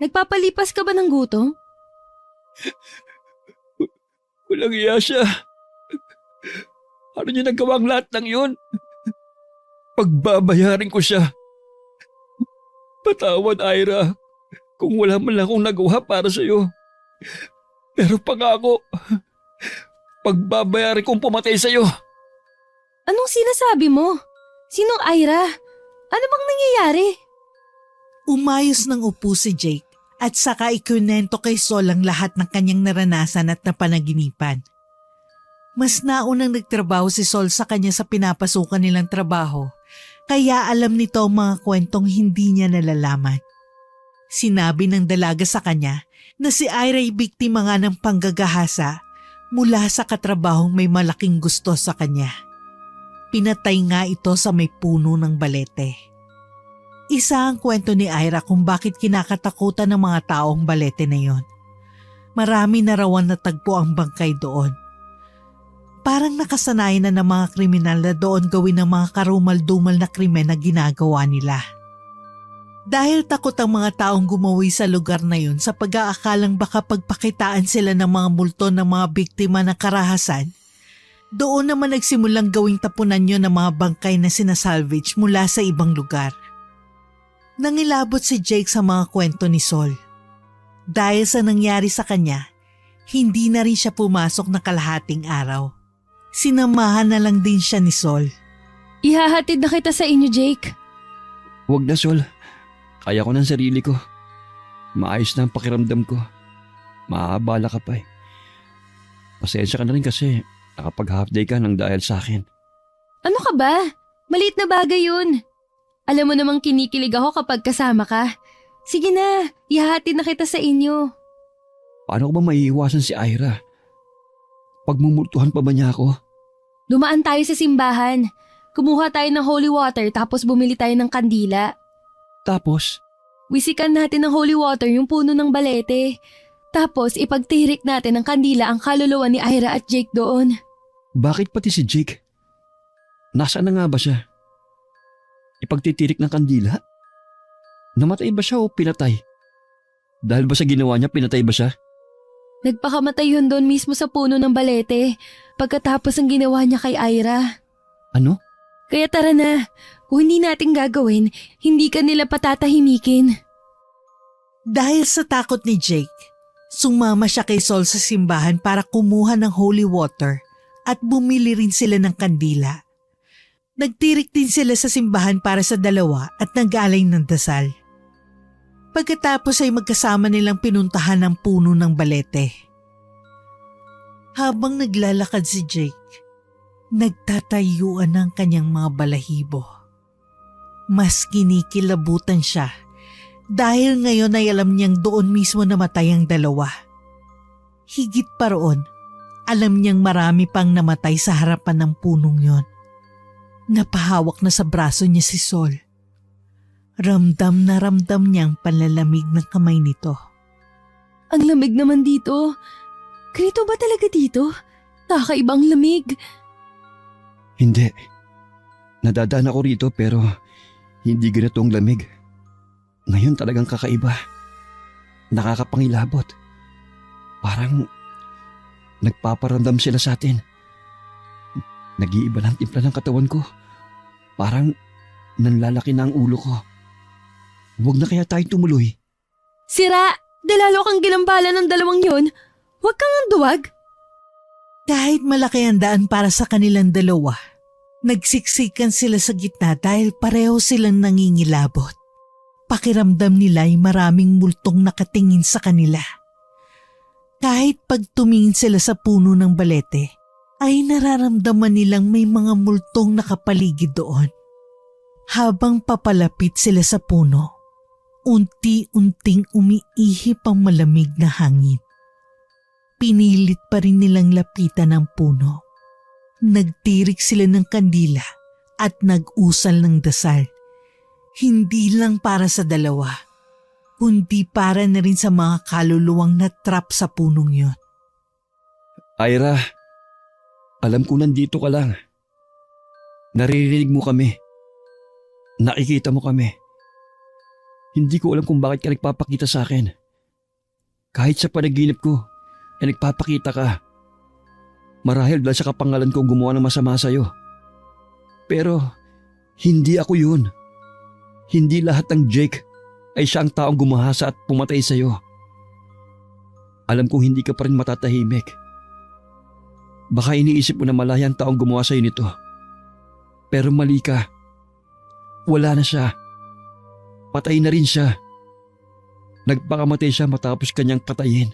Nagpapalipas ka ba ng gutom? Walang iya siya. Ano niya nagawang lahat ng yun? Pagbabayarin ko siya. Patawad, Ira, kung wala man lang akong nagawa para sa'yo. Pero pangako, pagbabayarin kong pumatay sa'yo. Anong sinasabi mo? Sinong Ira? Ano bang nangyayari? Umayos ng upo si Jake at saka ikunento kay Sol ang lahat ng kanyang naranasan at napanaginipan. Mas naunang nagtrabaho si Sol sa kanya sa pinapasukan nilang trabaho, kaya alam nito ang mga kwentong hindi niya nalalaman. Sinabi ng dalaga sa kanya na si Ira ay biktima nga ng panggagahasa mula sa katrabahong may malaking gusto sa kanya. Pinatay nga ito sa may puno ng balete. Isa ang kwento ni Ira kung bakit kinakatakutan ng mga taong balete na yon. Marami na rawan natagpo ang bangkay doon. Parang nakasanayan na ng mga kriminal na doon gawin ng mga karumal-dumal na krimen na ginagawa nila. Dahil takot ang mga taong gumawi sa lugar na yun sa pag-aakalang baka pagpakitaan sila ng mga multo ng mga biktima ng karahasan, doon naman nagsimulang gawing tapunan yun ng mga bangkay na sinasalvage mula sa ibang lugar. Nangilabot si Jake sa mga kwento ni Sol. Dahil sa nangyari sa kanya, hindi na rin siya pumasok na kalahating araw. Sinamahan na lang din siya ni Sol. Ihahatid na kita sa inyo, Jake. Huwag na, Sol. Kaya ko ng sarili ko. Maayos na ang pakiramdam ko. Maaabala ka pa eh. Pasensya ka na rin kasi nakapag-half day ka nang dahil sa akin. Ano ka ba? Maliit na bagay yun. Alam mo namang kinikilig ako kapag kasama ka. Sige na, ihahatid na kita sa inyo. Paano ko ba maiiwasan si Ira? Pagmumultuhan pa ba niya ako? Dumaan tayo sa simbahan. Kumuha tayo ng holy water tapos bumili tayo ng kandila. Tapos, Wisikan natin ng holy water yung puno ng balete. Tapos ipagtirik natin ng kandila ang kaluluwa ni Ira at Jake doon. bakit pati si Jake? Nasaan na nga ba siya? Ipagtitirik ng kandila? Namatay ba siya o pinatay? Dahil ba sa ginawa niya, pinatay ba siya? Nagpakamatay yun doon mismo sa puno ng balete pagkatapos ang ginawa niya kay Ira. Ano? Kaya tara na, kung hindi natin gagawin, hindi ka nila patatahimikin. Dahil sa takot ni Jake, sumama siya kay Sol sa simbahan para kumuha ng holy water at bumili rin sila ng kandila. Nagtirik din sila sa simbahan para sa dalawa at nag-alay ng dasal. Pagkatapos ay magkasama nilang pinuntahan ang puno ng balete. Habang naglalakad si Jake, nagtatayuan ang kanyang mga balahibo. Mas kinikilabutan siya dahil ngayon ay alam niyang doon mismo namatay ang dalawa. Higit pa roon, alam niyang marami pang namatay sa harapan ng punong yon. Napahawak na sa braso niya si Sol. Ramdam na ramdam niyang panlalamig ng kamay nito. Ang lamig naman dito. Ganito ba talaga dito? Kakaibang lamig. Hindi. Nadadaan ako rito pero hindi ganito ang lamig. Ngayon talagang kakaiba. Nakakapangilabot. Parang nagpaparamdam sila sa atin. Nag-iiba lang timpla ng katawan ko. Parang nanlalaki na ang ulo ko. Huwag na kaya tayong tumuloy. Sira! Dalalo kang ginambala ng dalawang yun. Huwag kang duwag. Kahit malaki ang daan para sa kanilang dalawa, nagsiksikan sila sa gitna dahil pareho silang nangingilabot. Pakiramdam nila ay maraming multong nakatingin sa kanila. Kahit pag tumingin sila sa puno ng balete, ay nararamdaman nilang may mga multong nakapaligid doon. Habang papalapit sila sa puno, unti-unting umiihip ang malamig na hangin. Pinilit pa rin nilang lapitan ang puno. Nagtirik sila ng kandila at nag-usal ng dasal. Hindi lang para sa dalawa, kundi para na rin sa mga kaluluwang natrap sa punong yon. Ira, alam ko nandito ka lang. Naririnig mo kami. Nakikita mo kami. Hindi ko alam kung bakit ka nagpapakita sa akin. Kahit sa panaginip ko, ay nagpapakita ka. Marahil dahil sa kapangalan ko gumawa ng masama sa'yo. Pero, hindi ako yun. Hindi lahat ng Jake ay siya ang taong gumahasa at pumatay sa'yo. Alam kong hindi ka pa rin matatahimik. Baka iniisip mo na malaya ang taong gumawa sa'yo nito. Pero mali ka. Wala na siya. Patay na rin siya. Nagpakamatay siya matapos kanyang patayin.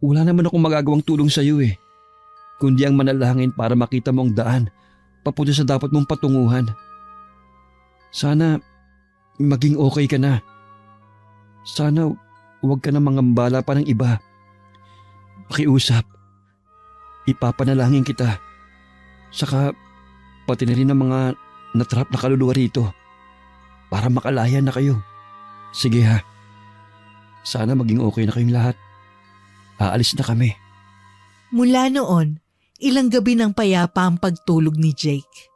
Wala naman akong magagawang tulong sa iyo kundi ang manalangin para makita mo ang daan papunta sa dapat mong patunguhan. Sana maging okay ka na. Sana huwag ka na mangambala pa ng iba. Pakiusap. Ipapanalangin kita. Saka pati na rin ang mga natrap na kaluluwa rito para makalaya na kayo. Sige ha. Sana maging okay na kayong lahat. Aalis na kami. Mula noon, ilang gabi ng payapa ang pagtulog ni Jake.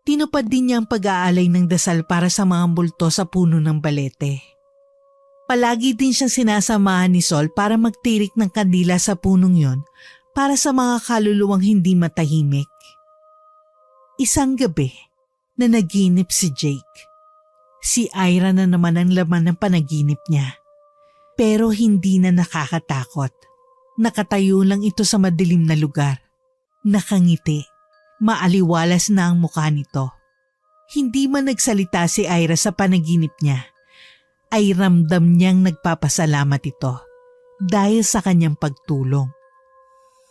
Tinupad din niya ang pag-aalay ng dasal para sa mga multo sa puno ng balete. Palagi din siyang sinasamahan ni Sol para magtirik ng kandila sa punong yon para sa mga kaluluwang hindi matahimik. Isang gabi na naginip si Jake. Si Ira na naman ang laman ng panaginip niya. Pero hindi na nakakatakot. Nakatayo lang ito sa madilim na lugar. Nakangiti. Maaliwalas na ang mukha nito. Hindi man nagsalita si Ira sa panaginip niya, ay ramdam niyang nagpapasalamat ito dahil sa kanyang pagtulong.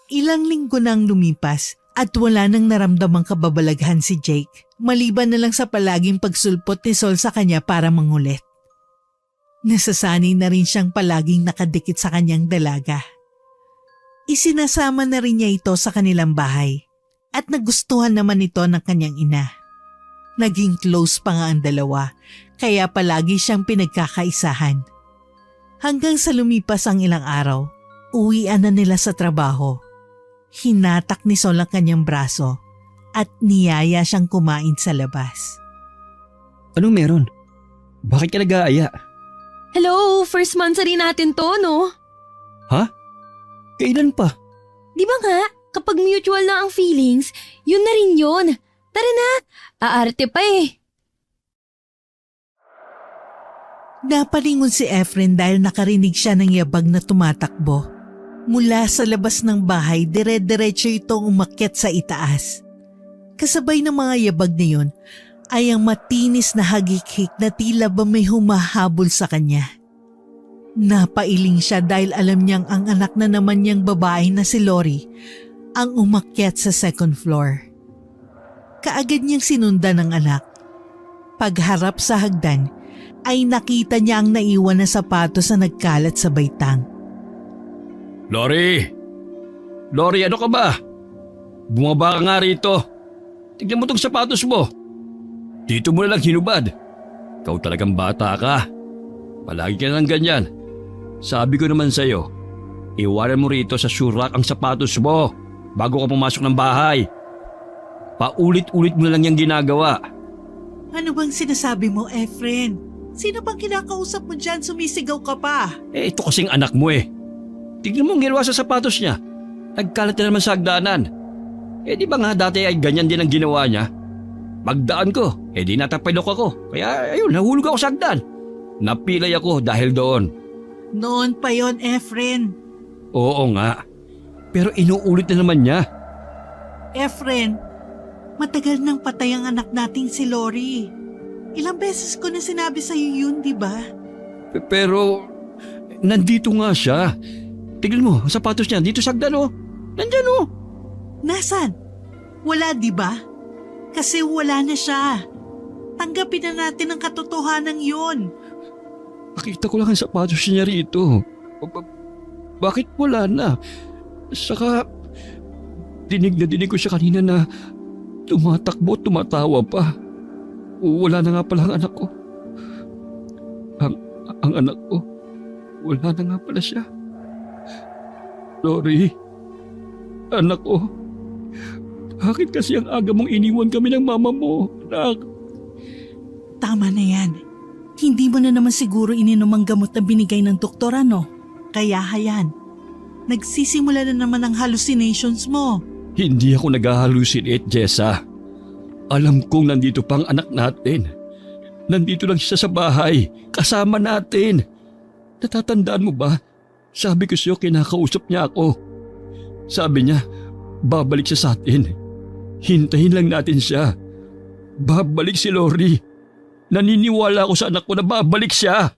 Ilang linggo nang lumipas at wala nang naramdamang kababalaghan si Jake maliban na lang sa palaging pagsulpot ni Sol sa kanya para mangulit. Nasasanay na rin siyang palaging nakadikit sa kanyang dalaga. Isinasama na rin niya ito sa kanilang bahay at nagustuhan naman ito ng kanyang ina. Naging close pa nga ang dalawa kaya palagi siyang pinagkakaisahan. Hanggang sa lumipas ang ilang araw, uwian na nila sa trabaho. Hinatak ni Sol ang kanyang braso at niyaya siyang kumain sa labas. Anong meron? Bakit ka nag-aaya? Hello, first month rin natin to, no? Ha? Kailan pa? Di ba nga, kapag mutual na ang feelings, yun na rin yun. Tara na, aarte pa eh. Napalingon si Efren dahil nakarinig siya ng yabag na tumatakbo. Mula sa labas ng bahay, dire-diretso itong umakyat sa itaas. Kasabay ng mga yabag na yun ay ang matinis na hagik-hik na tila ba may humahabol sa kanya. Napailing siya dahil alam niyang ang anak na naman niyang babae na si Lori ang umakyat sa second floor. Kaagad niyang sinundan ng anak. Pagharap sa hagdan ay nakita niya ang naiwan na sapatos na nagkalat sa baitang. Lori! Lori, ano ka ba? Bumaba ka nga rito. Tignan mo tong sapatos mo. Dito mo na lang hinubad. Ikaw talagang bata ka. Palagi ka lang ganyan. Sabi ko naman sa'yo, iwanan mo rito sa shoe rack ang sapatos mo bago ka pumasok ng bahay. Paulit-ulit mo na lang yung ginagawa. Ano bang sinasabi mo, Efren? Sino bang kinakausap mo dyan? Sumisigaw ka pa. Ito kasing anak mo eh. Tignan mo ang ginawa sa sapatos niya. Nagkalat na naman sa hagdanan. Di ba nga dati ay ganyan din ang ginawa niya? Pagdaan ko, di natapilok ako. Kaya ayun, nahulog ako sa hagdan. Napilay ako dahil doon. Noon pa yon, Efren. Oo nga. Pero inuulit na naman niya. Efren, matagal nang patay ang anak nating si Lori. Ilang beses ko na sinabi sa'yo yun, di ba? Pero, nandito nga siya. Tignan mo, ang sapatos niya, dito sa hagdan oh. Nandyan oh. Nasaan? Wala, di ba? Kasi wala na siya. Tanggapin na natin ang katotohanan yun. Nakita ko lang ang sapatos niya rito. Bakit wala na? Saka, dinig ko siya kanina na tumatakbo, tumatawa pa. Wala na nga pala ang anak ko. Ang anak ko, wala na nga pala siya. Lori, anak ko, bakit kasi ang aga mong iniwan kami ng mama mo, anak? Tama na yan. Hindi mo na naman siguro ininom ang gamot na binigay ng doktor, ano? Kaya hayan. Nagsisimula na naman ang hallucinations mo. Hindi ako nag-hallucinate, Jessa. Alam kong nandito pang anak natin. Nandito lang siya sa bahay, kasama natin. Natatandaan mo ba? Sabi ko sa'yo, kinakausap niya ako. Sabi niya, babalik siya sa atin. Hintayin lang natin siya. Babalik si Lori. Naniniwala ako sa anak ko na babalik siya.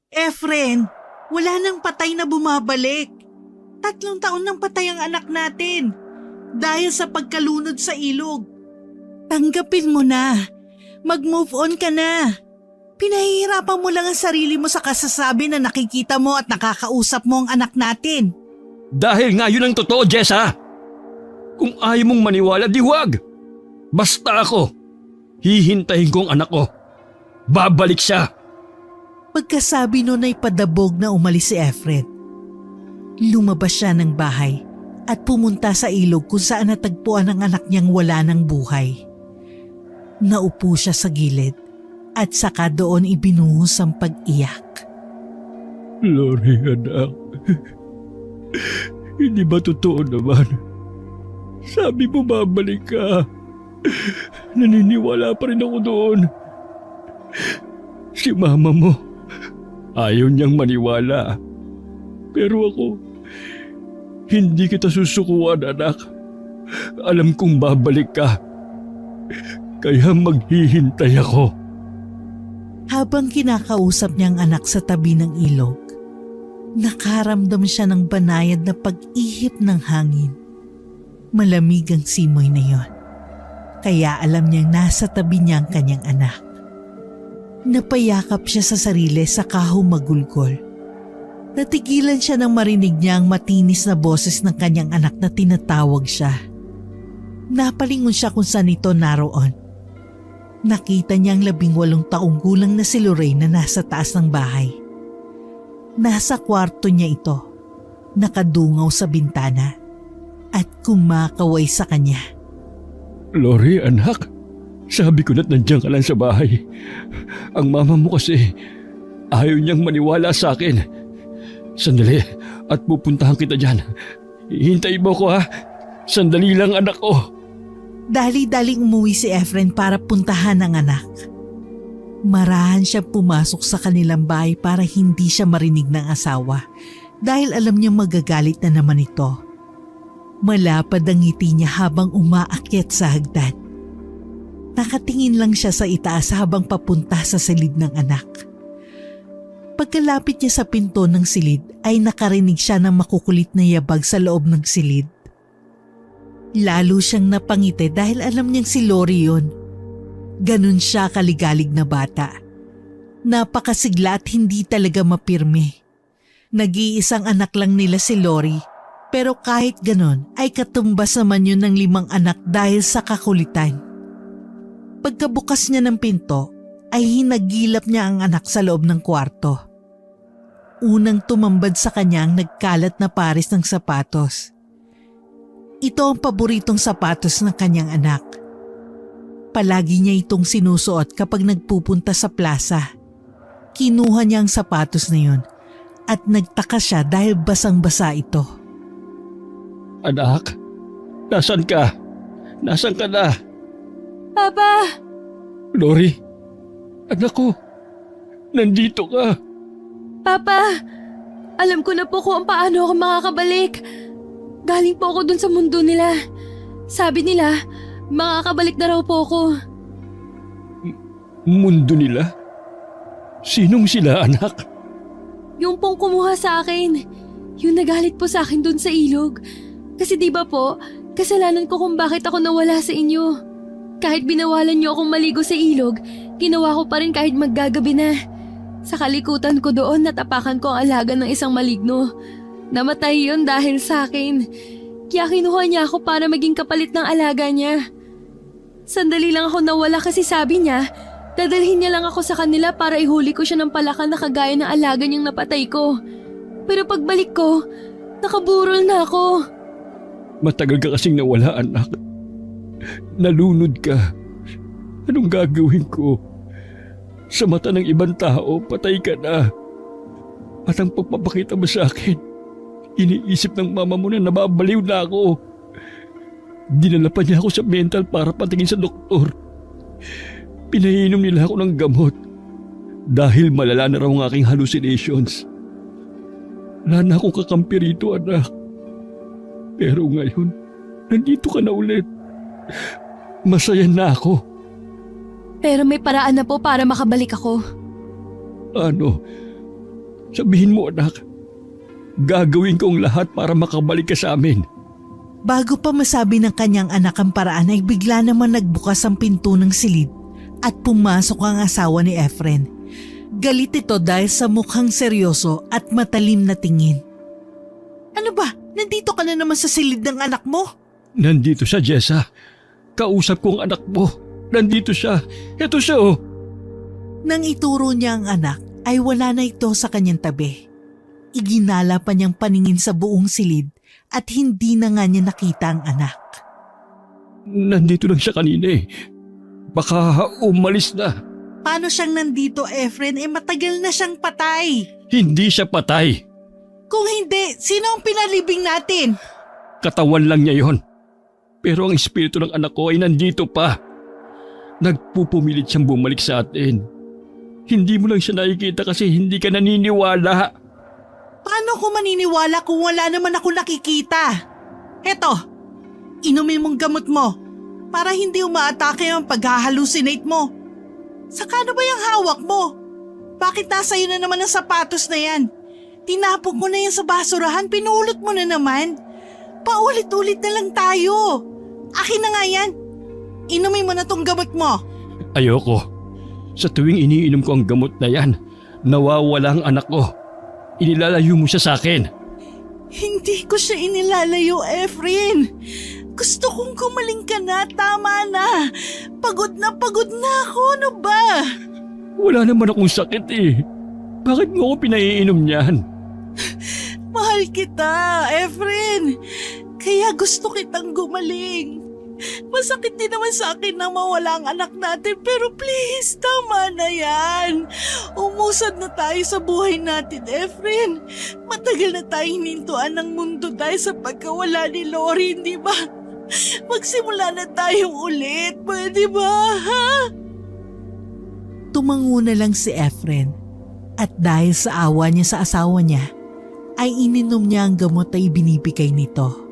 Efren, wala nang patay na bumabalik. 3 taon nang patay ang anak natin. Dahil sa pagkalunod sa ilog. Tanggapin mo na. Mag-move on ka na. Pinahihirapan mo lang ang sarili mo sa kasasabi na nakikita mo at nakakausap mo ang anak natin. Dahil nga yun ang totoo, Jessa. Kung ayaw mong maniwala, di huwag. Basta ako. Hihintayin ko ang anak ko. Babalik siya. Pagkasabi nun ay padabog na umalis si Efren. Lumabas siya ng bahay at pumunta sa ilog kung saan natagpuan ang anak niyang wala ng buhay. Naupo siya sa gilid at saka doon ibinuhos ang pag-iyak. Lori, anak. Hindi ba totoo naman? Sabi mo babalik ka. Naniniwala pa rin ako doon. Si mama mo, ayaw niyang maniwala. Pero ako, hindi kita susukuan, anak. Alam kong babalik ka. Kaya maghihintay ako. Habang kinakausap niya ang anak sa tabi ng ilog, nakaramdam siya ng banayad na pag-ihip ng hangin. Malamig ang simoy na yon. Kaya alam niyang nasa tabi niya ang kanyang anak. Napayakap siya sa sarili saka humagulgol. Natigilan siya nang marinig niya ang matinis na boses ng kanyang anak na tinatawag siya. Napalingon siya kung saan ito naroon. Nakita niya ang 18 taong gulang na si Lorraine na nasa taas ng bahay. Nasa kwarto niya ito, nakadungaw sa bintana at kumakaway sa kanya. Lori, anak. Sabi ko na't nandiyan ka lang sa bahay. Ang mama mo kasi ayaw niyang maniwala sa akin. Sandali at pupuntahan kita dyan. Hintay mo ko ha. Sandali lang anak ko. Dali-daling umuwi si Efren para puntahan ang anak. Marahan siya pumasok sa kanilang bahay para hindi siya marinig ng asawa dahil alam niya magagalit na naman ito. Malapad ang ngiti niya habang umaakyat sa hagdan. Nakatingin lang siya sa itaas habang papunta sa silid ng anak. Pagkalapit niya sa pinto ng silid ay nakarinig siya ng makukulit na yabag sa loob ng silid. Lalo siyang napangiti dahil alam niyang si Lori yun. Ganun siya kaligalig na bata. Napakasigla at hindi talaga mapirme. Nag-iisang anak lang nila si Lori, pero kahit ganun ay katumbas naman yun ng 5 anak dahil sa kakulitan. Pagkabukas niya ng pinto ay hinagilap niya ang anak sa loob ng kwarto. Unang tumambad sa kanya ang nagkalat na pares ng sapatos. Ito ang paboritong sapatos ng kanyang anak. Palagi niya itong sinusuot kapag nagpupunta sa plaza. Kinuha niya ang sapatos na yun at nagtaka siya dahil basang-basa ito. Anak, nasan ka? Nasan ka na? Papa! Lori, anak ko, nandito ka. Papa! Alam ko na po kung paano ako makakabalik. Galing po ako dun sa mundo nila. Sabi nila, makakabalik na raw po ako. Mundo nila? Sinong sila, anak? Yung pong kumuha sa akin. Yung nagalit po sa akin dun sa ilog. Kasi di ba po, kasalanan ko kung bakit ako nawala sa inyo. Kahit binawalan niyo akong maligo sa ilog, ginawa ko pa rin kahit maggagabi na. Sa kalikutan ko doon natapakan ko ang alaga ng isang maligno. Namatay yun dahil sa akin. Kaya kinuha niya ako para maging kapalit ng alaga niya. Sandali lang ako nawala kasi sabi niya, dadalhin niya lang ako sa kanila para ihuli ko siya ng palaka na kagaya ng alaga niyang napatay ko. Pero pagbalik ko, nakaburol na ako. Matagal ka kasing nawala, anak. Nalunod ka. Anong gagawin ko? Sa mata ng ibang tao, patay ka na. At ang pagpapakita mo sa akin, iniisip ng mama mo na nababaliw na ako. Dinala pa niya ako sa mental para patingin sa doktor. Pinainom nila ako ng gamot dahil malala na raw ang aking hallucinations. Wala na akong kakampi rito, anak. Pero ngayon, nandito ka na ulit. Masaya na ako. Pero may paraan na po para makabalik ako. Ano? Sabihin mo, anak. Gagawin ko ang lahat para makabalik ka sa amin. Bago pa masabi ng kanyang anak ang paraan ay bigla naman nagbukas ang pinto ng silid at pumasok ang asawa ni Efren. Galit ito dahil sa mukhang seryoso at matalim na tingin. Ano ba? Nandito ka na naman sa silid ng anak mo? Nandito siya, Jessa. Kausap ko ang anak mo. Nandito siya. Ito siya, oh. Nang ituro niya ang anak ay wala na ito sa kanyang tabi. Iginala pa niyang paningin sa buong silid at hindi na nga niya nakita ang anak. Nandito lang siya kanina eh. Baka umalis na. Paano siyang nandito, Efren? Matagal na siyang patay. Hindi siya patay. Kung hindi, sino ang pinalibing natin? Katawan lang niya yon. Pero ang espiritu ng anak ko ay nandito pa. Nagpupumilit siyang bumalik sa atin. Hindi mo lang siya nakikita kasi hindi ka naniniwala. Paano ko maniniwala kung wala naman ako nakikita? Heto, inumin mong gamot mo para hindi umaatake ang paghahalusinate mo. Saka ano ba yung hawak mo? Bakit nasa iyo na naman ang sapatos na yan? Tinapon ko na yan sa basurahan, pinulot mo na naman. Paulit-ulit na lang tayo. Akin na nga yan. Inumin mo na tong gamot mo. Ayoko. Sa tuwing iniinom ko ang gamot na yan, nawawala ang anak ko. inilalayo mo siya sa akin. Hindi ko siya inilalayo, Efren. Gusto kong gumaling ka na, tama na. Pagod na ako, ano ba? Wala naman akong sakit eh. Bakit mo ako pinaiinom niyan? Mahal kita, Efren. Kaya gusto kitang gumaling. Masakit din naman sa akin na mawala ang anak natin, pero please, tama na yan. Umusad na tayo sa buhay natin, Efren. Matagal na tayong hinintuan ng mundo dahil sa pagkawala ni Lori, hindi ba? Magsimula na tayo ulit, pwede ba, ha? Tumango na lang si Efren at dahil sa awa niya sa asawa niya, ay ininom niya ang gamot na ibinibigay nito.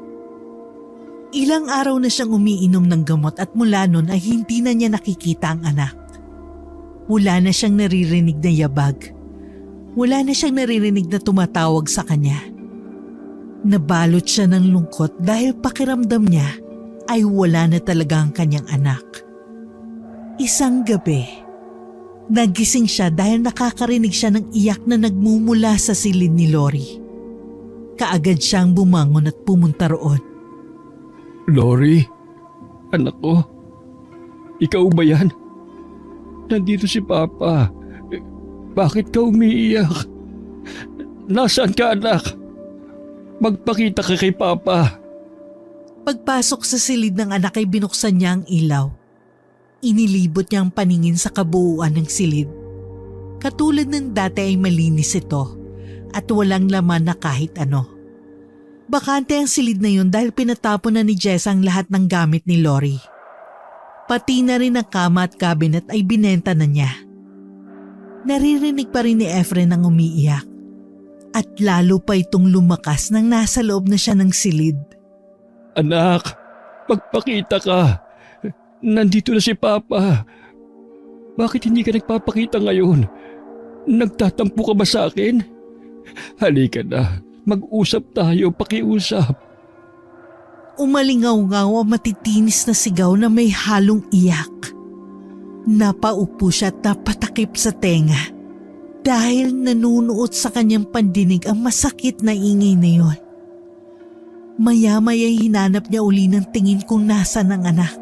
Ilang araw na siyang umiinom ng gamot at mula nun ay hindi na niya nakikita ang anak. Wala na siyang naririnig na yabag. Wala na siyang naririnig na tumatawag sa kanya. Nabalot siya ng lungkot dahil pakiramdam niya ay wala na talaga ang kanyang anak. Isang gabi, nagising siya dahil nakakarinig siya ng iyak na nagmumula sa silid ni Lori. Kaagad siyang bumangon at pumunta roon. Lori, anak ko, ikaw ba yan? Nandito si Papa. Bakit ka umiiyak? Nasaan ka, anak? Magpakita ka kay Papa. Pagpasok sa silid ng anak ay binuksan niya ang ilaw. Inilibot niya ang paningin sa kabuuan ng silid. Katulad ng dati ay malinis ito at walang laman na kahit ano. Bakante ang silid na yun dahil pinatapon na ni Jess ang lahat ng gamit ni Lori. Pati na rin ang kama at cabinet ay binenta na niya. Naririnig pa rin ni Efren ang umiiyak. At lalo pa itong lumakas nang nasa loob na siya ng silid. Anak, magpakita ka. Nandito na si Papa. Bakit hindi ka nagpapakita ngayon? Nagtatampo ka ba sa akin? Halika na. Mag-usap tayo, pakiusap. Umalingaw-ngaw ang matitinis na sigaw na may halong iyak. Napaupo siya at napatakip sa tenga dahil nanunuot sa kanyang pandinig ang masakit na ingay na yon. Maya-maya'y hinanap niya uli ng tingin kung nasan ang anak.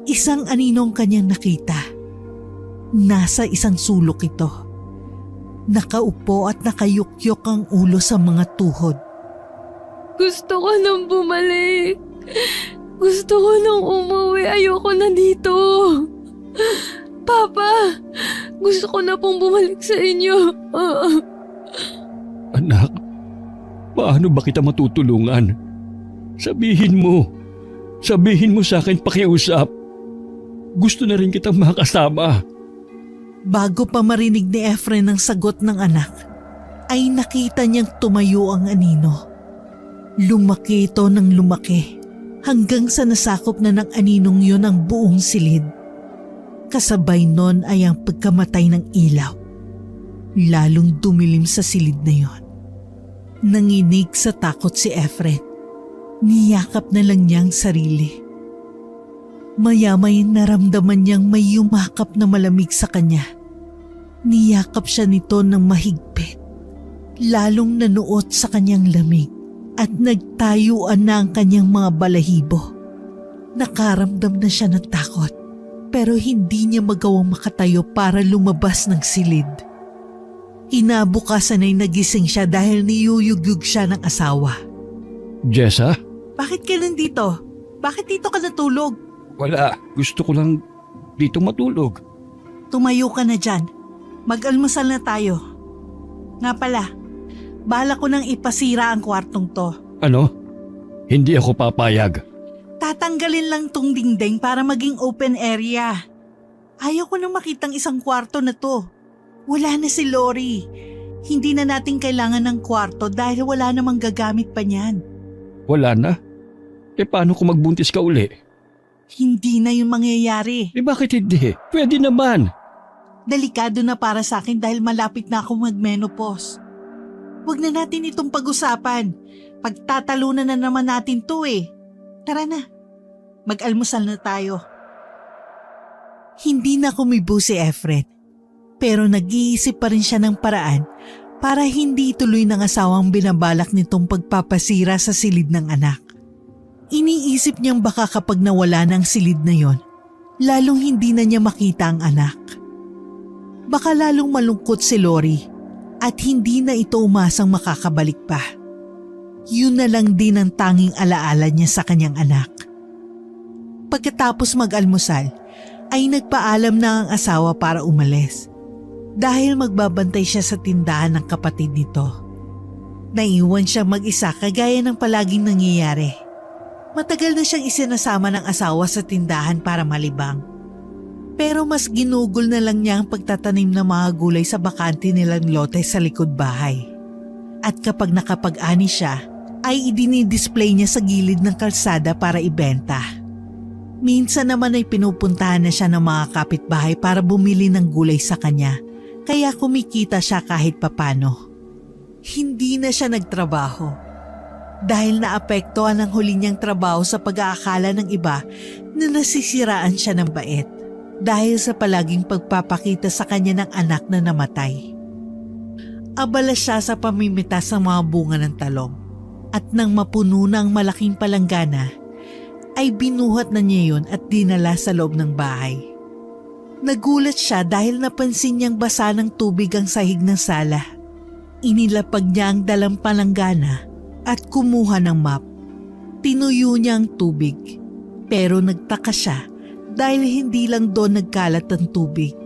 Isang aninong kanyang nakita. Nasa isang sulok ito. Nakaupo at nakayukyok ang ulo sa mga tuhod. Gusto ko nang bumalik. Gusto ko nang umuwi. Ayoko na dito. Papa, gusto ko na pong bumalik sa inyo. Anak, paano ba kita matutulungan? Sabihin mo sa akin pakiusap. Gusto na rin kitang makasama. Bago pa marinig ni Efren ang sagot ng anak, ay nakita niyang tumayo ang anino. Lumaki ito ng lumaki hanggang sa nasakop na ng aninong yun ang buong silid. Kasabay nun ay ang pagkamatay ng ilaw. Lalong dumilim sa silid na yon. Nanginig sa takot si Efren. Niyakap na lang niyang sarili. Maya-may naramdaman niyang may yumakap na malamig sa kanya. Niyakap siya nito ng mahigpit. Lalong nanuot sa kanyang lamig at nagtayuan na ang kanyang mga balahibo. Nakaramdam na siya ng takot pero hindi niya magawang makatayo para lumabas ng silid. Inabukasan ay nagising siya dahil niyuyugyug siya ng asawa. Jessa? Bakit ka nandito? Bakit dito ka natulog? Wala. Gusto ko lang dito matulog. Tumayo ka na dyan. Mag-almusal na tayo. Nga pala, bahala ko nang ipasira ang kwartong to. Ano? Hindi ako papayag. Tatanggalin lang tong dingding para maging open area. Ayaw ko nang makitang isang kwarto na to. Wala na si Lori. Hindi na natin kailangan ng kwarto dahil wala namang gagamit pa niyan. Wala na? Paano kung magbuntis ka uli? Hindi na yung mangyayari. Bakit hindi? Pwede naman. Delikado na para sa akin dahil malapit na akong mag-menopause. Huwag na natin itong pag-usapan. Pagtatalunan na naman natin to eh. Tara na. Mag-almusal na tayo. Hindi na kumibo si Efren. Pero nag-iisip pa rin siya ng paraan para hindi ituloy ng asawang binabalak nitong pagpapasira sa silid ng anak. Iniisip niyang baka kapag nawala ng silid na yon, lalong hindi na niya makita ang anak. Baka lalong malungkot si Lori at hindi na ito umasang makakabalik pa. Yun na lang din ang tanging alaala niya sa kanyang anak. Pagkatapos mag-almusal, ay nagpaalam na ang asawa para umalis dahil magbabantay siya sa tindahan ng kapatid nito. Naiwan siyang mag-isa kagaya ng palaging nangyayari. Matagal na siyang isinasama ng asawa sa tindahan para malibang. Pero mas ginugol na lang niya ang pagtatanim ng mga gulay sa bakante nilang lote sa likod bahay. At kapag nakapag-ani siya, ay idinidisplay niya sa gilid ng kalsada para ibenta. Minsan naman ay pinupuntahan na siya ng mga kapitbahay para bumili ng gulay sa kanya, kaya kumikita siya kahit papano. Hindi na siya nagtrabaho dahil naapektuhan ang huli niyang trabaho sa pag-aakala ng iba na nasisiraan siya ng bait dahil sa palaging pagpapakita sa kanya ng anak na namatay. Abala siya sa pamimitas ng mga bunga ng talong at nang mapuno na ang malaking palanggana, ay binuhat na niya yun at dinala sa loob ng bahay. Nagulat siya dahil napansin niyang basa ng tubig ang sahig ng sala. Inilapag niya ang dalang palanggana at kumuha ng mop. Tinuyo niya ang tubig, pero nagtaka siya dahil hindi lang doon nagkalat ang tubig.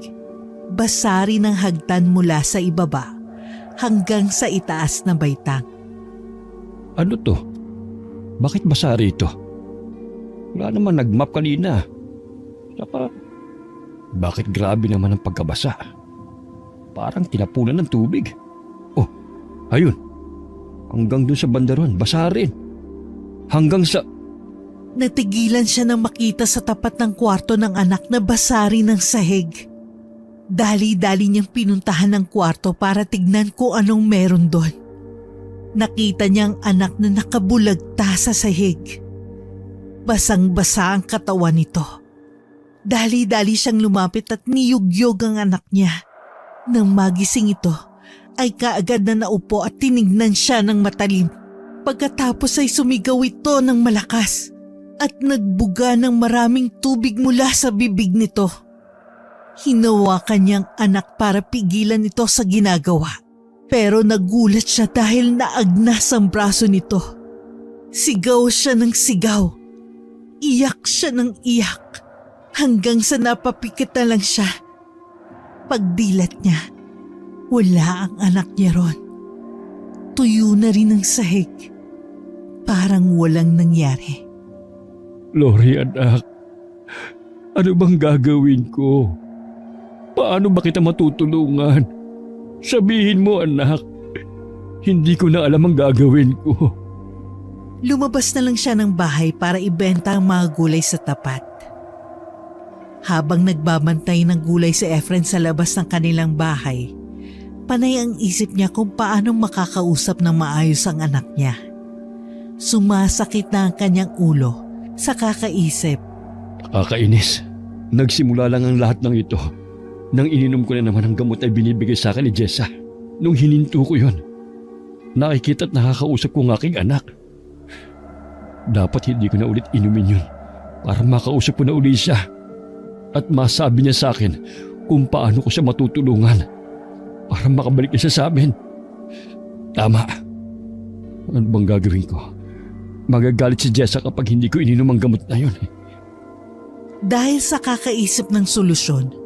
Basa rin ang hagdan mula sa ibaba hanggang sa itaas na baitang. Ano to? Bakit basa rito? Wala naman nag-map kanina. Saka, bakit grabe naman ang pagkabasa? Parang tinapunan ng tubig. Oh, ayun. Hanggang dun sa bandaron, basa rin. Hanggang sa... Natigilan siya nang makita sa tapat ng kwarto ng anak na basa rin ng sahig. Dali-dali niyang pinuntahan ng kwarto para tignan kung anong meron doon. Nakita niya ang anak na nakabulagta sa sahig. Basang-basa ang katawan nito. Dali-dali siyang lumapit at niyugyog ang anak niya. Nang magising ito, ay kaagad na naupo at tinignan siya ng matalim. Pagkatapos ay sumigaw ito ng malakas at nagbuga ng maraming tubig mula sa bibig nito. Hinawakan niyang anak para pigilan ito sa ginagawa. Pero nagulat siya dahil naagnas ang braso nito. Sigaw siya ng sigaw. Iyak siya ng iyak. Hanggang sa napapikit na lang siya. Pagdilat niya, wala ang anak niya ron. Tuyo na rin ang sahig. Parang walang nangyari. Lori, anak. Ano bang gagawin ko? Paano ba kita matutulungan? Sabihin mo, anak. Hindi ko na alam ang gagawin ko. Lumabas na lang siya ng bahay para ibenta ang mga gulay sa tapat. Habang nagbabantay ng gulay si Efren sa labas ng kanilang bahay, panay ang isip niya kung paano makakausap ng maayos ang anak niya. Sumasakit na ang kanyang ulo sa kakaisip. Kakainis. Nagsimula lang ang lahat ng ito nang ininom ko na naman ang gamot ay binibigay sa akin ni Jessa. Nung hininto ko yon, nakikita at nakakausap ko ang aking anak. Dapat hindi ko na ulit inumin yun para makausap ko na uli siya at masabi niya sa akin kung paano ko siya matutulungan para makabalik niya siya sa amin. Tama. Ano bang gagawin ko? Magagalit si Jessa kapag hindi ko ininom ang gamot na yun. Dahil sa kakaisip ng solusyon,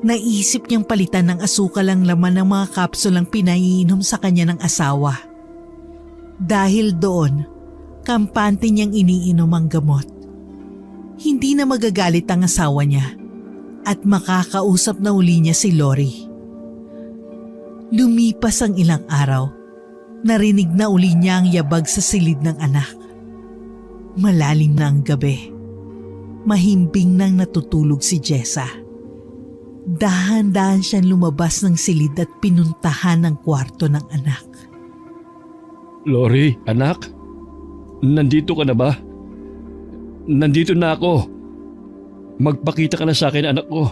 naisip niyang palitan ng asukal ang laman ng mga kapsulang pinaiinom sa kanya ng asawa. Dahil doon, kampante niyang iniinom ang gamot. Hindi na magagalit ang asawa niya at makakausap na uli niya si Lori. Lumipas ang ilang araw, narinig na uli niya ang yabag sa silid ng anak. Malalim na ang gabi. Mahimbing nang natutulog si Jessa. Dahan-dahan siyang lumabas ng silid at pinuntahan ang kwarto ng anak. Lori, anak? Nandito ka na ba? Nandito na ako. Magpakita ka na sa akin, anak ko.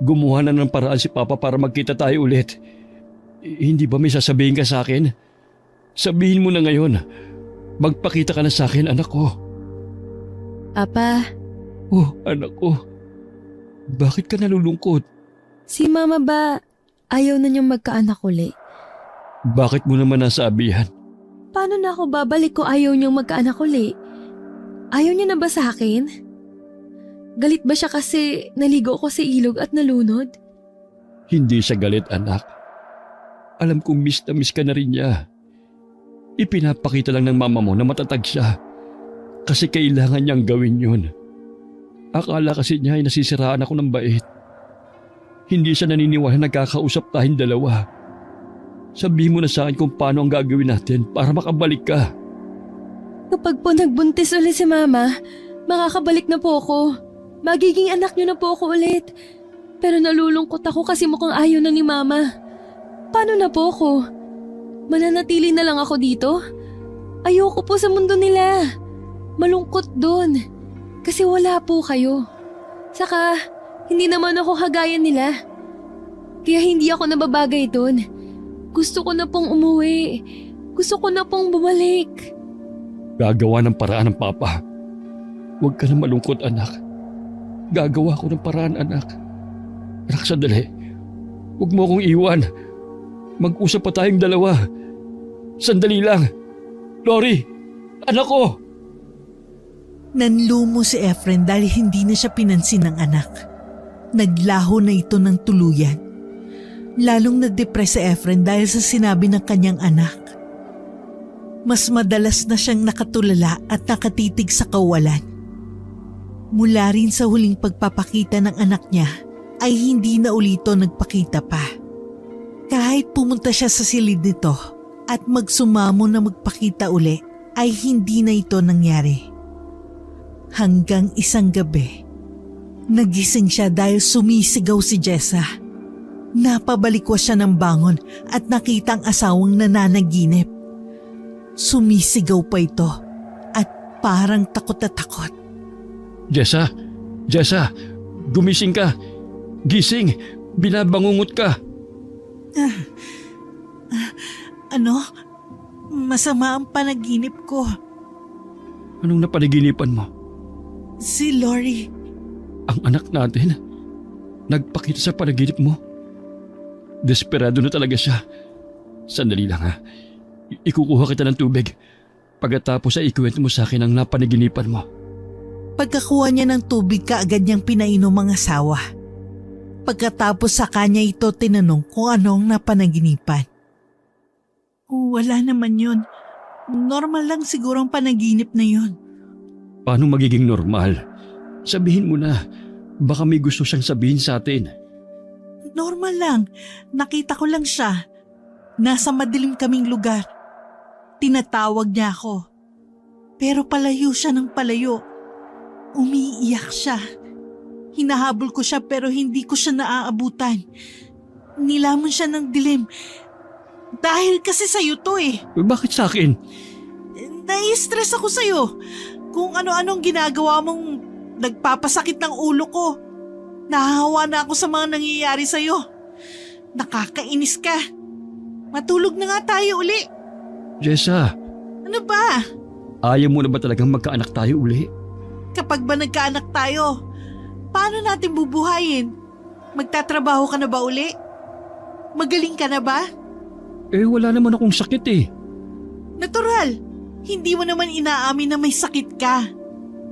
Gumawa na ng paraan si Papa para magkita tayo ulit. Hindi ba may sasabihin ka sa akin? Sabihin mo na ngayon. Magpakita ka na sa akin, anak ko. Apa, Oh, anak ko. Bakit ka nalulungkot? si Mama ba ayaw na niyong magkaanak uli? Bakit mo naman nasabihan? Paano na ako babalik kung ayaw niyong magkaanak uli? Ayaw niya na ba sa akin? Galit ba siya kasi naligo ko sa ilog at nalunod? Hindi siya galit, anak. Alam kong miss na miss ka na rin niya. Ipinapakita lang ng mama mo na matatag siya. Kasi kailangan niyang gawin yun. Akala kasi niya ay nasisiraan ako ng bait. Hindi siya naniniwala na kakausap tayong dalawa. Sabihin mo na sa akin kung paano ang gagawin natin para makabalik ka. Kapag po nagbuntis ulit si Mama, makakabalik na po ako. Magiging anak niyo na po ako ulit. Pero nalulungkot ako kasi mukhang ayaw na ni Mama. Paano na po ako? Mananatili na lang ako dito? Ayoko po sa mundo nila. Malungkot doon. Kasi wala po kayo. Saka, hindi naman ako kagaya nila. Kaya hindi ako nababagay doon. Gusto ko na pong umuwi. Gusto ko na pong bumalik. Gagawa ng paraan ng papa. Huwag ka na malungkot, anak. Gagawa ko ng paraan, anak. Anak, sandali. Huwag mo akong iwan. Mag-usap pa tayong dalawa. Sandali lang. Lori, anak ko! Nanlumo si Efren dahil hindi na siya pinansin ng anak. Naglaho na ito ng tuluyan. Lalong na-depress si Efren dahil sa sinabi ng kanyang anak. Mas madalas na siyang nakatulala at nakatitig sa kawalan. Mula rin sa huling pagpapakita ng anak niya ay hindi na ulito nagpakita pa. Kahit pumunta siya sa silid nito at magsumamo na magpakita uli ay hindi na ito nangyari. Hanggang isang gabi, nagising siya dahil sumisigaw si Jessa. Napabalikwas siya ng bangon at nakita ang asawang nananaginip. Sumisigaw pa ito at parang takot na takot. Jessa! Jessa! Gumising ka! Gising! Binabangungot ka! Ano? Masama ang panaginip ko. Anong napanaginipan mo? Si Lori. Ang anak natin? Nagpakita sa panaginip mo? Desperado na talaga siya. Sandali lang ha. Ikukuha kita ng tubig. Pagkatapos ay ikuwento mo sa akin ang napanaginipan mo. Pagkakuha niya ng tubig kaagad niyang pinainom ang asawa. Pagkatapos sa kanya ito tinanong kung anong napanaginipan. Wala naman yun. Normal lang siguro ang panaginip na yun. Paano magiging normal? Sabihin mo na. Baka may gusto siyang sabihin sa atin. Normal lang. Nakita ko lang siya. Nasa madilim kaming lugar. Tinatawag niya ako. Pero palayo siya ng palayo. Umiiyak siya. Hinahabol ko siya pero hindi ko siya naaabutan. Nilamon siya ng dilim. Dahil kasi sa'yo to eh. Bakit sa akin? Nai-stress ako sa'yo. Kung ano-anong ginagawa mong nagpapasakit ng ulo ko. Nahahawa na ako sa mga nangyayari sa'yo. Nakakainis ka. Matulog na nga tayo uli. Jessa, Ano ba? ayaw mo na ba talagang magkaanak tayo uli? Kapag ba nagkaanak tayo, paano natin bubuhayin? Magtatrabaho ka na ba uli? Magaling ka na ba? Wala naman akong sakit eh. Natural. Hindi mo naman inaamin na may sakit ka.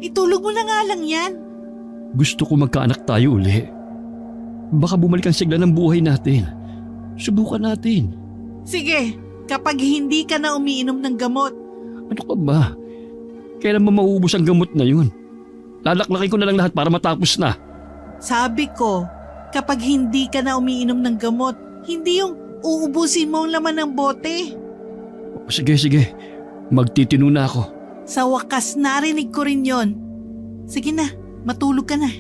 Itulog mo na nga lang yan. Gusto ko magkaanak tayo uli. Baka bumalik ang sigla ng buhay natin. Subukan natin. Sige, kapag hindi ka na umiinom ng gamot. Ano ka ba? Kailan ba mauubos ang gamot na yun? Lalaklakin ko na lang lahat para matapos na. Sabi ko, kapag hindi ka na umiinom ng gamot, hindi yung uubusin mo ang laman ng bote. Sige. Magtitino na ako. Sa wakas narinig ko rin yon. Sige na, matulog ka na.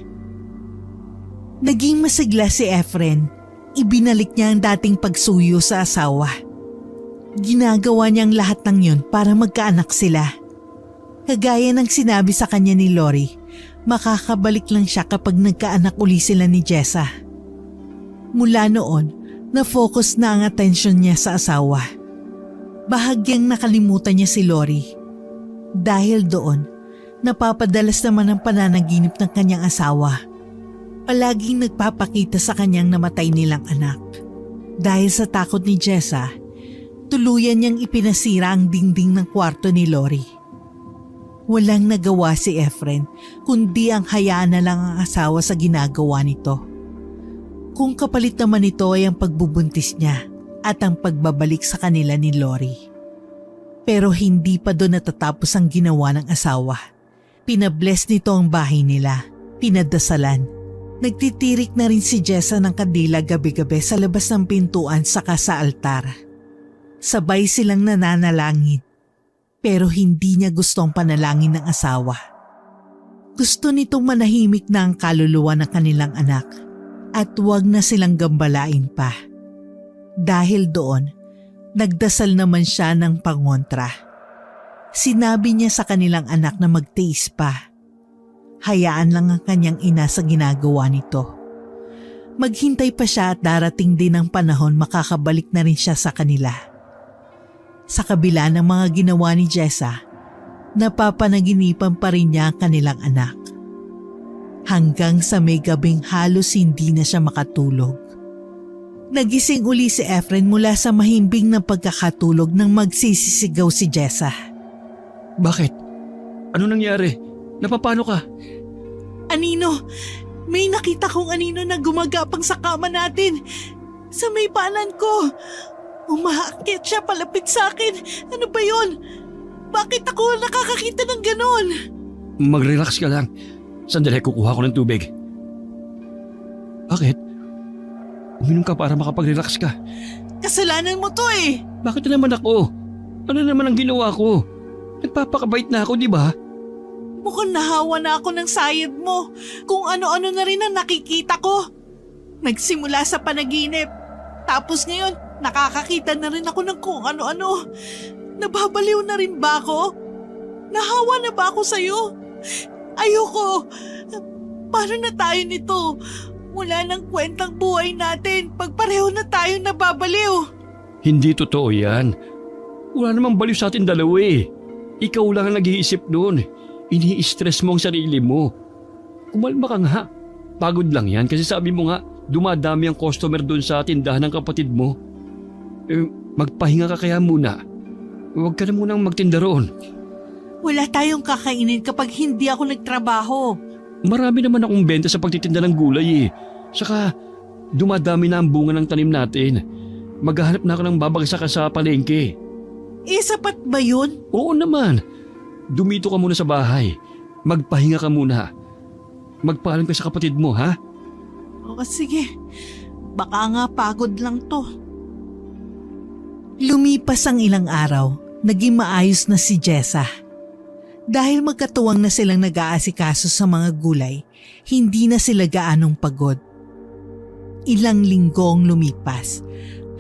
Naging masigla si Efren. Ibinalik niya ang dating pagsuyo sa asawa. Ginagawa niyang lahat ng yun para magkaanak sila. Kagaya ng sinabi sa kanya ni Lori, makakabalik lang siya kapag nagkaanak uli sila ni Jessa. Mula noon, Na-focus na ang atensyon niya sa asawa. Bahagyang nakalimutan niya si Lori. Dahil doon, napapadalas naman ang pananaginip ng kanyang asawa. Palaging nagpapakita sa kanyang namatay nilang anak. Dahil sa takot ni Jessa, tuluyan niyang ipinasira ang dingding ng kwarto ni Lori. Walang nagawa si Efren kundi ang hayaan na lang ang asawa sa ginagawa nito. Kung kapalit naman ito ay ang pagbubuntis niya at ang pagbabalik sa kanila ni Lori. Pero hindi pa doon natatapos ang ginawa ng asawa. Pinabless nito ang bahay nila, pinadasalan. Nagtitirik na rin si Jessa ng kandila gabi-gabi sa labas ng pintuan saka sa altar. Sabay silang nananalangin. Pero hindi niya gustong panalangin ng asawa. Gusto nitong manahimik na ang kaluluwa ng kanilang anak at huwag na silang gambalain pa. Dahil doon, nagdasal naman siya ng pangontra. Sinabi niya sa kanilang anak na magtiis pa. Hayaan lang ang kanyang ina sa ginagawa nito. Maghintay pa siya at darating din ang panahon makakabalik na rin siya sa kanila. Sa kabila ng mga ginawa ni Jessa, napapanaginipan pa rin niya ang kanilang anak. Hanggang sa may gabing halos hindi na siya makatulog. Nagising uli si Efren mula sa mahimbing ng pagkakatulog nang magsisisigaw si Jessa. Bakit? Ano nangyari? Napapano ka? Anino, may nakita kong anino na gumagapang sa kama natin. Sa may paanan ko. Umaakyat siya palapit sa akin. Ano ba yun? Bakit ako nakakakita ng ganon? Mag-relax ka lang. Sandali, kukuha ko ng tubig. Bakit? Uminom ka para makapag-relax ka. Kasalanan mo to eh. Bakit naman ako? Ano naman ang ginawa ko? Nagpapakabait na ako, di ba? Mukhang nahawa na ako ng sayad mo. Kung ano-ano na rin ang nakikita ko. Nagsimula sa panaginip. Tapos ngayon, nakakakita na rin ako ng kung ano-ano. Nababaliw na rin ba ako? Nahawa na ba ako sa'yo? Ayoko. Paano na tayo nito? Wala nang kwentang buhay natin pag pareho na tayo nababaliw. Hindi totoo yan. Wala namang baliw sa atin dalawa eh. Ikaw lang ang nag-iisip noon. Ini-stress mo ang sarili mo. Kumalma ka nga. Pagod lang yan kasi sabi mo nga, dumadami ang customer doon sa tindahan ng kapatid mo. Magpahinga ka kaya muna. Huwag ka na munang magtinda roon. Wala tayong kakainin kapag hindi ako nagtrabaho. Marami naman akong benta sa pagtitinda ng gulay eh. Saka dumadami na ang bunga ng tanim natin. Maghahanap na ako ng babagsakan sa palengke. Sapat ba yun? Oo naman. Dumito ka muna sa bahay. Magpahinga ka muna. Magpaalam ka sa kapatid mo, ha? O sige. Baka nga pagod lang to. Lumipas ang ilang araw, naging maayos na si Jessa. Dahil magkatuwang na silang nag-aasikaso sa mga gulay, hindi na sila gaanong pagod. Ilang linggong lumipas.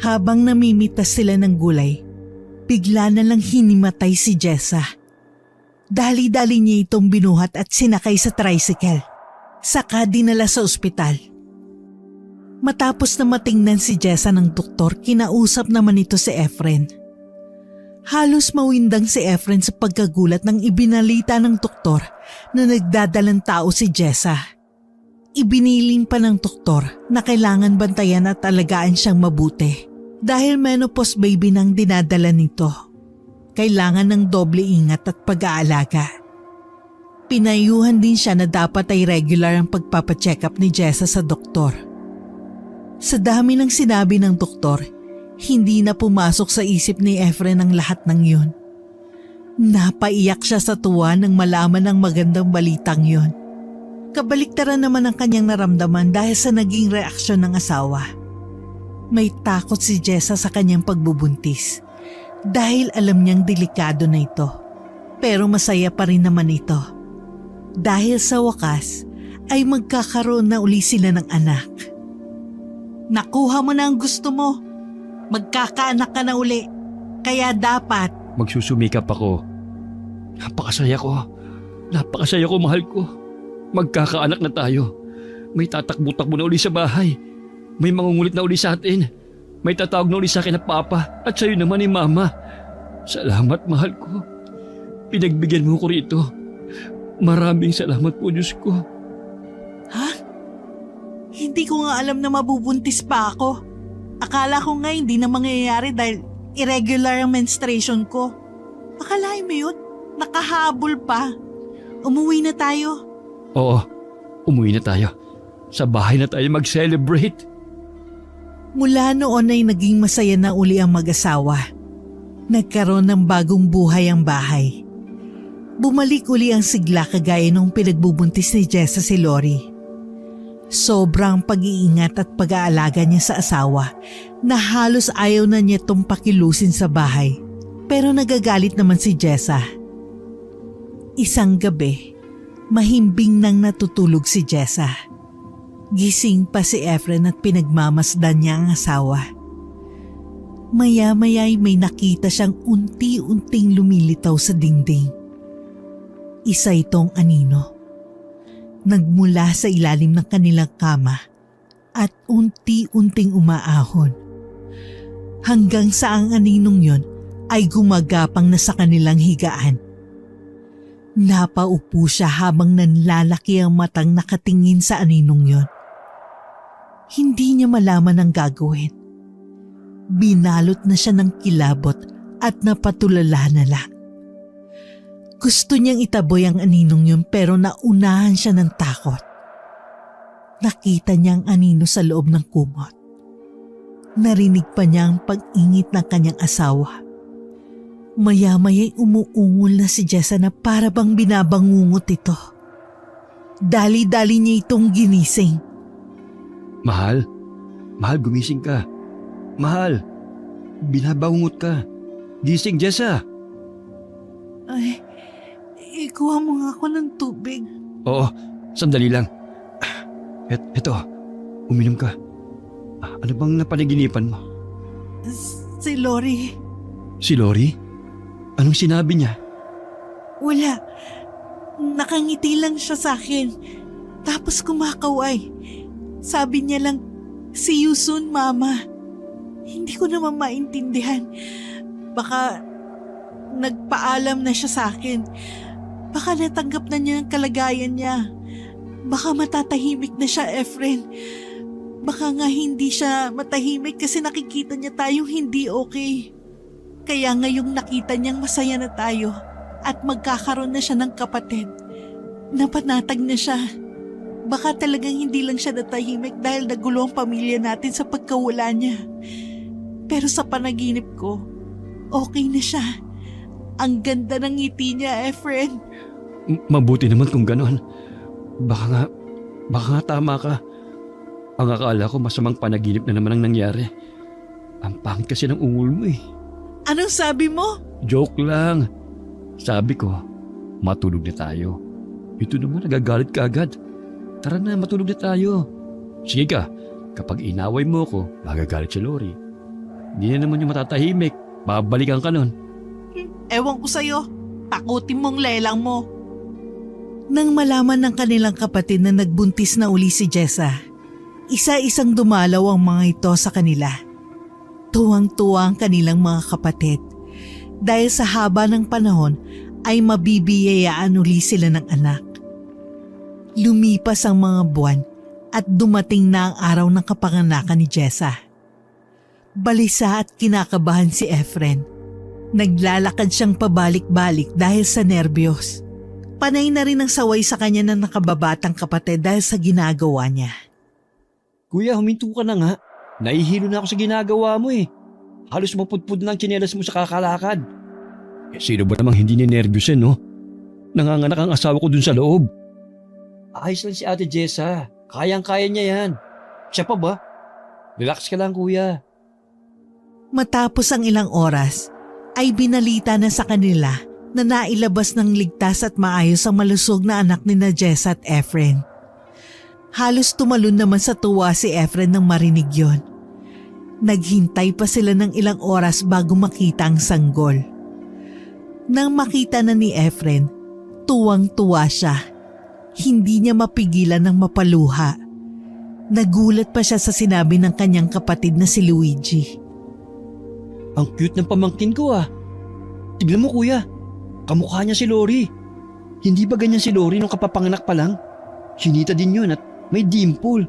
Habang namimitas sila ng gulay, bigla na lang hinimatay si Jessa. Dali-dali niya itong binuhat at sinakay sa tricycle. Saka dinala sa ospital. Matapos na matingnan si Jessa ng doktor, kinausap naman ito si Efren. Halos mawindang si Efren sa pagkagulat nang ibinalita ng doktor na nagdadalang tao si Jessa. Ibiniling pa ng doktor na kailangan bantayan at alagaan siyang mabuti dahil menopause baby nang dinadala nito. Kailangan ng doble ingat at pag-aalaga. Pinayuhan din siya na dapat ay regular ang pagpapacheck up ni Jessa sa doktor. Sa dami ng sinabi ng doktor, hindi na pumasok sa isip ni Efren ang lahat ng yun. Napaiyak siya sa tuwa nang malaman ang magandang balitang yun. Kabaliktaran naman ang kanyang naramdaman dahil sa naging reaksyon ng asawa. May takot si Jessa sa kanyang pagbubuntis dahil alam niyang delikado na ito. Pero masaya pa rin naman ito dahil sa wakas ay magkakaroon na uli sila ng anak. Nakuha mo na ang gusto mo. Magkakaanak ka na uli. Kaya dapat... Magsusumikap ako. Napakasaya ko. Napakasaya ko, mahal ko. Magkakaanak na tayo. May tatakbo-takbo na uli sa bahay. May mangungulit na uli sa atin. may tatawag na ulit sa akin na Papa at sa'yo naman ni Mama. Salamat, mahal ko. Pinagbigyan mo ko rito. Maraming salamat po, Diyos ko. Ha? Hindi ko nga alam na mabubuntis pa ako. Akala ko nga hindi na mangyayari dahil irregular ang menstruation ko. Akalain mo yun? Nakahabol pa. Umuwi na tayo. Oo, umuwi na tayo. Sa bahay na tayo mag-celebrate. Mula noon ay naging masaya na uli ang mag-asawa. Nagkaroon ng bagong buhay ang bahay. Bumalik uli ang sigla kagaya nung pinagbubuntis ni Jessa si Lori. Sobrang pag-iingat at pag-aalaga niya sa asawa na halos ayaw na niya itong pakilusin sa bahay. Pero nagagalit naman si Jessa. Isang gabi, mahimbing nang natutulog si Jessa. Gising pa si Efren at pinagmamasdan niya ang asawa. Maya-maya'y may nakita siyang unti-unting lumilitaw sa dingding. Isa itong anino. Nagmula sa ilalim ng kanilang kama at unti-unting umaahon. Hanggang sa ang aninong yon ay gumagapang na sa kanilang higaan. Napaupo siya habang nanlalaki ang matang nakatingin sa aninong yon. Hindi niya malaman ang gagawin. Binalot na siya ng kilabot at napatulala na lang. Gusto niyang itaboy ang aninong yun pero naunahan siya ng takot. Nakita niya ang anino sa loob ng kumot. Narinig pa niya ang pag-ingit ng kanyang asawa. Maya-maya'y umuungol na si Jessa na para bang binabangungot ito. Dali-dali niya itong ginising. Mahal, gumising ka. Mahal, binabangungot ka. Gising, Jessa. Ay, ikuha mo nga ako ng tubig. Oo, sandali lang. Eto, uminom ka. Ano bang napanaginipan mo? Si Lori. Si Lori? Anong sinabi niya? Wala. Nakangiti lang siya sa akin. Tapos kumakaway. Sabi niya lang, "See you soon, Mama." Hindi ko naman maintindihan. Baka nagpaalam na siya sa akin. Baka natanggap na niya ang kalagayan niya. Baka matatahimik na siya, Efren. Baka nga hindi siya matahimik kasi nakikita niya tayong hindi okay. Kaya ngayong nakita niyang masaya na tayo at magkakaroon na siya ng kapatid, napanatag na siya. Baka talagang hindi lang siya natahimik dahil nagulo ang pamilya natin sa pagkawala niya. Pero sa panaginip ko, okay na siya. Ang ganda ng ngiti niya, Efren. Mabuti naman kung ganon. Baka nga tama ka. Ang akala ko masamang panaginip na naman ang nangyari. Ang pangit kasi ng ungol mo eh. Anong sabi mo? Joke lang. Sabi ko, matulog na tayo. Ito naman nagagalit ka agad. Tara na, matulog na tayo. Sige ka, kapag inaway mo ko, magagalit si Lori. Hindi na naman yung matatahimik. Babalikan ka nun. Ewan ko sa'yo. Takutin mong lelang mo. Nang malaman ng kanilang kapatid na nagbuntis na uli si Jessa, isa-isang dumalaw ang mga ito sa kanila. Tuwang-tuwa ang kanilang mga kapatid dahil sa haba ng panahon ay mabibiyayaan uli sila ng anak. Lumipas ang mga buwan at dumating na ang araw ng kapanganakan ni Jessa. Balisa at kinakabahan si Efren. Naglalakad siyang pabalik-balik dahil sa nerbiyos. Panay na rin ang saway sa kanya ng nakababatang kapatid dahil sa ginagawa niya. Kuya, huminto ka na nga. Nahihilo na ako sa ginagawa mo eh. Halos mapudpud na ang tsinelas mo sa kakalakad. Sino ba namang hindi ninervyos no? Nanganganak ang asawa ko dun sa loob. Ayos lang si Ate Jessa. Kayang-kaya niya yan. Siya pa ba? Relax ka lang, kuya. Matapos ang ilang oras, ay binalita na sa kanila na nailabas ng ligtas at maayos ang malusog na anak ni na Jessa at Efren. Halos tumalon naman sa tuwa si Efren nang marinig yon. Naghintay pa sila ng ilang oras bago makita ang sanggol. Nang makita na ni Efren, tuwang-tuwa siya. Hindi niya mapigilan ng mapaluha. Nagulat pa siya sa sinabi ng kanyang kapatid na si Luigi. Ang cute ng pamangkin ko ah. Tignan mo kuya, kamukha niya si Lori. Hindi ba ganyan si Lori nung kapapanganak pa lang? Sinita din yun at may dimple.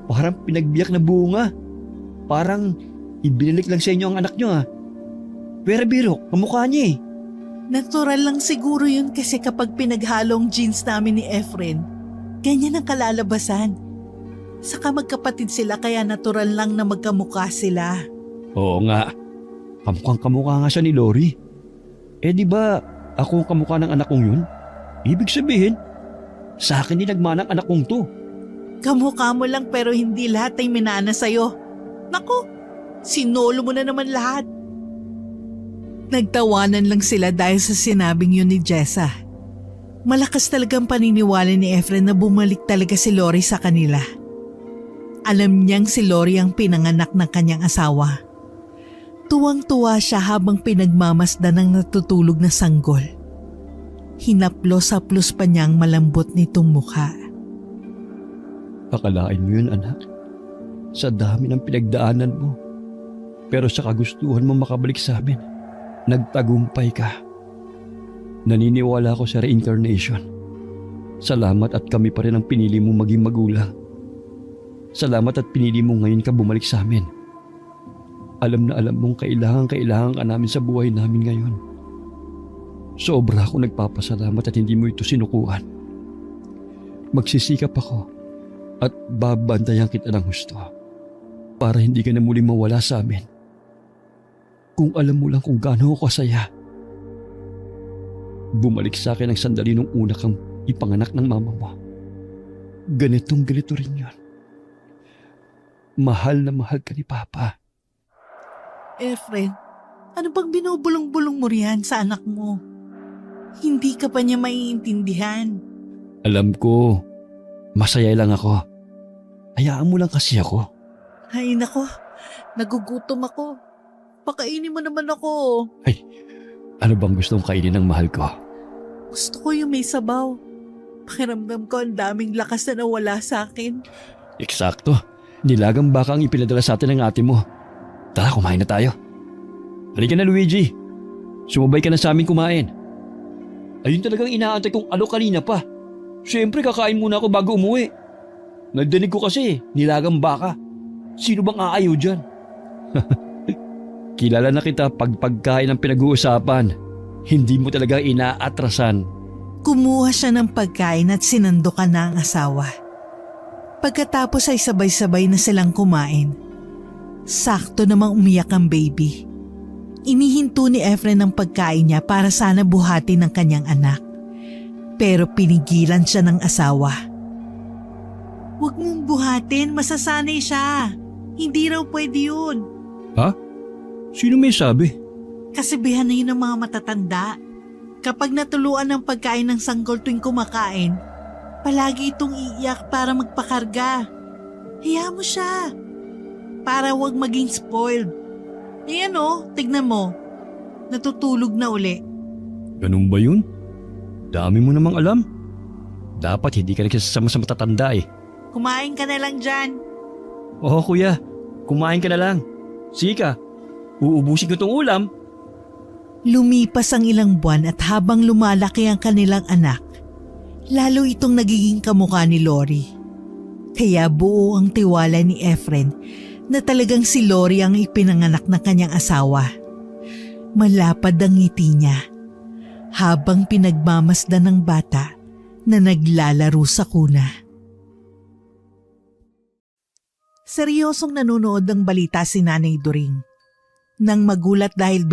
Parang pinagbiyak na bunga. Parang ibinalik lang sa inyo ang anak nyo ah. Pero biro, kamukha niya eh. Natural lang siguro yun kasi kapag pinaghalong genes namin ni Efren, ganyan ang kalalabasan. Saka magkapatid sila kaya natural lang na magkamukha sila. Oo nga, kamukhang kamukha nga siya ni Lori. Eh di ba ako ang kamukha ng anak kong yun? Ibig sabihin, sa akin din nagmanang anak kong to. Kamukha mo lang pero hindi lahat ay minana sa'yo. Naku, sinolo mo na naman lahat. Nagtawanan lang sila dahil sa sinabing yun ni Jessa. Malakas talagang paniniwala ni Efren na bumalik talaga si Lori sa kanila. Alam niyang si Lori ang pinanganak ng kanyang asawa. Tuwang-tuwa siya habang pinagmamasdan ng natutulog na sanggol. Hinaplos-haplos pa niyang malambot nitong mukha. Akalain mo yun anak, sa dami ng pinagdaanan mo. Pero sa kagustuhan mo makabalik sa amin, nagtagumpay ka. Naniniwala ako sa reincarnation. Salamat at kami pa rin ang pinili mo maging magulang. Salamat at pinili mo ngayon ka bumalik sa amin. Alam na alam mong kailangan ka namin sa buhay namin ngayon. Sobra akong nagpapasalamat at hindi mo ito sinukuhan. Magsisikap ako at babantayan kita ng husto para hindi ka na muling mawala sa amin. Kung alam mo lang kung gaano ako kasaya. Bumalik sa akin ang sandali nung una kang ipanganak ng mama mo. Ganito rin yun. Mahal na mahal ka ni Papa. Efren, ano bang binubulong-bulong mo riyan sa anak mo? Hindi ka pa niya maiintindihan. Alam ko, masaya lang ako. Hayaan mo lang kasi ako. Ay nako, nagugutom ako. Pakainin mo naman ako. Ay, ano bang gustong kainin ng mahal ko? Gusto ko yung may sabaw. Pakiramdam ko ang daming lakas na nawala sa akin. Eksakto. Nilagang baka ang ipinadala sa atin ng ate mo. Tara, kumain na tayo. Halika na Luigi. Sumabay ka na sa amin kumain. Ayun talagang inaantay kong ano kanina pa. Siyempre kakain muna ako bago umuwi. Nagdanig ko kasi, nilagang baka. Sino bang aayaw dyan? Kilala na kita pag pagkain ang pinag-uusapan. Hindi mo talaga inaatrasan. Kumuha siya ng pagkain at sinandukan na ang asawa. Pagkatapos ay sabay-sabay na silang kumain. Sakto namang umiyak ang baby. Inihinto ni Efren ang pagkain niya para sana buhatin ng kanyang anak. Pero pinigilan siya ng asawa. Huwag mong buhatin, masasanay siya. Hindi raw pwede yun. Ha? Sino may sabi? Kasibihan na yun ng mga matatanda. Kapag natuluan ng pagkain ng sanggol tuwing kumakain, palagi itong iiyak para magpakarga. Hayaan mo siya. Para wag maging spoiled. Ayan o, tignan mo. Natutulog na uli. Ganun ba yun? Dami mo namang alam. Dapat hindi ka nagsasama sa matatanda eh. Kumain ka na lang dyan. Oo kuya, kumain ka na lang. Sige ka, uubusin ko tong ulam. Lumipas ang ilang buwan at habang lumalaki ang kanilang anak, lalo itong nagiging kamukha ni Lori. Kaya buo ang tiwala ni Efren na talagang si Lori ang ipinanganak ng kanyang asawa. Malapad ang ngiti niya habang pinagmamasdan ng bata na naglalaro sa kuna. Seryosong nanonood ng balita si Nanay During. Nang magulat dahil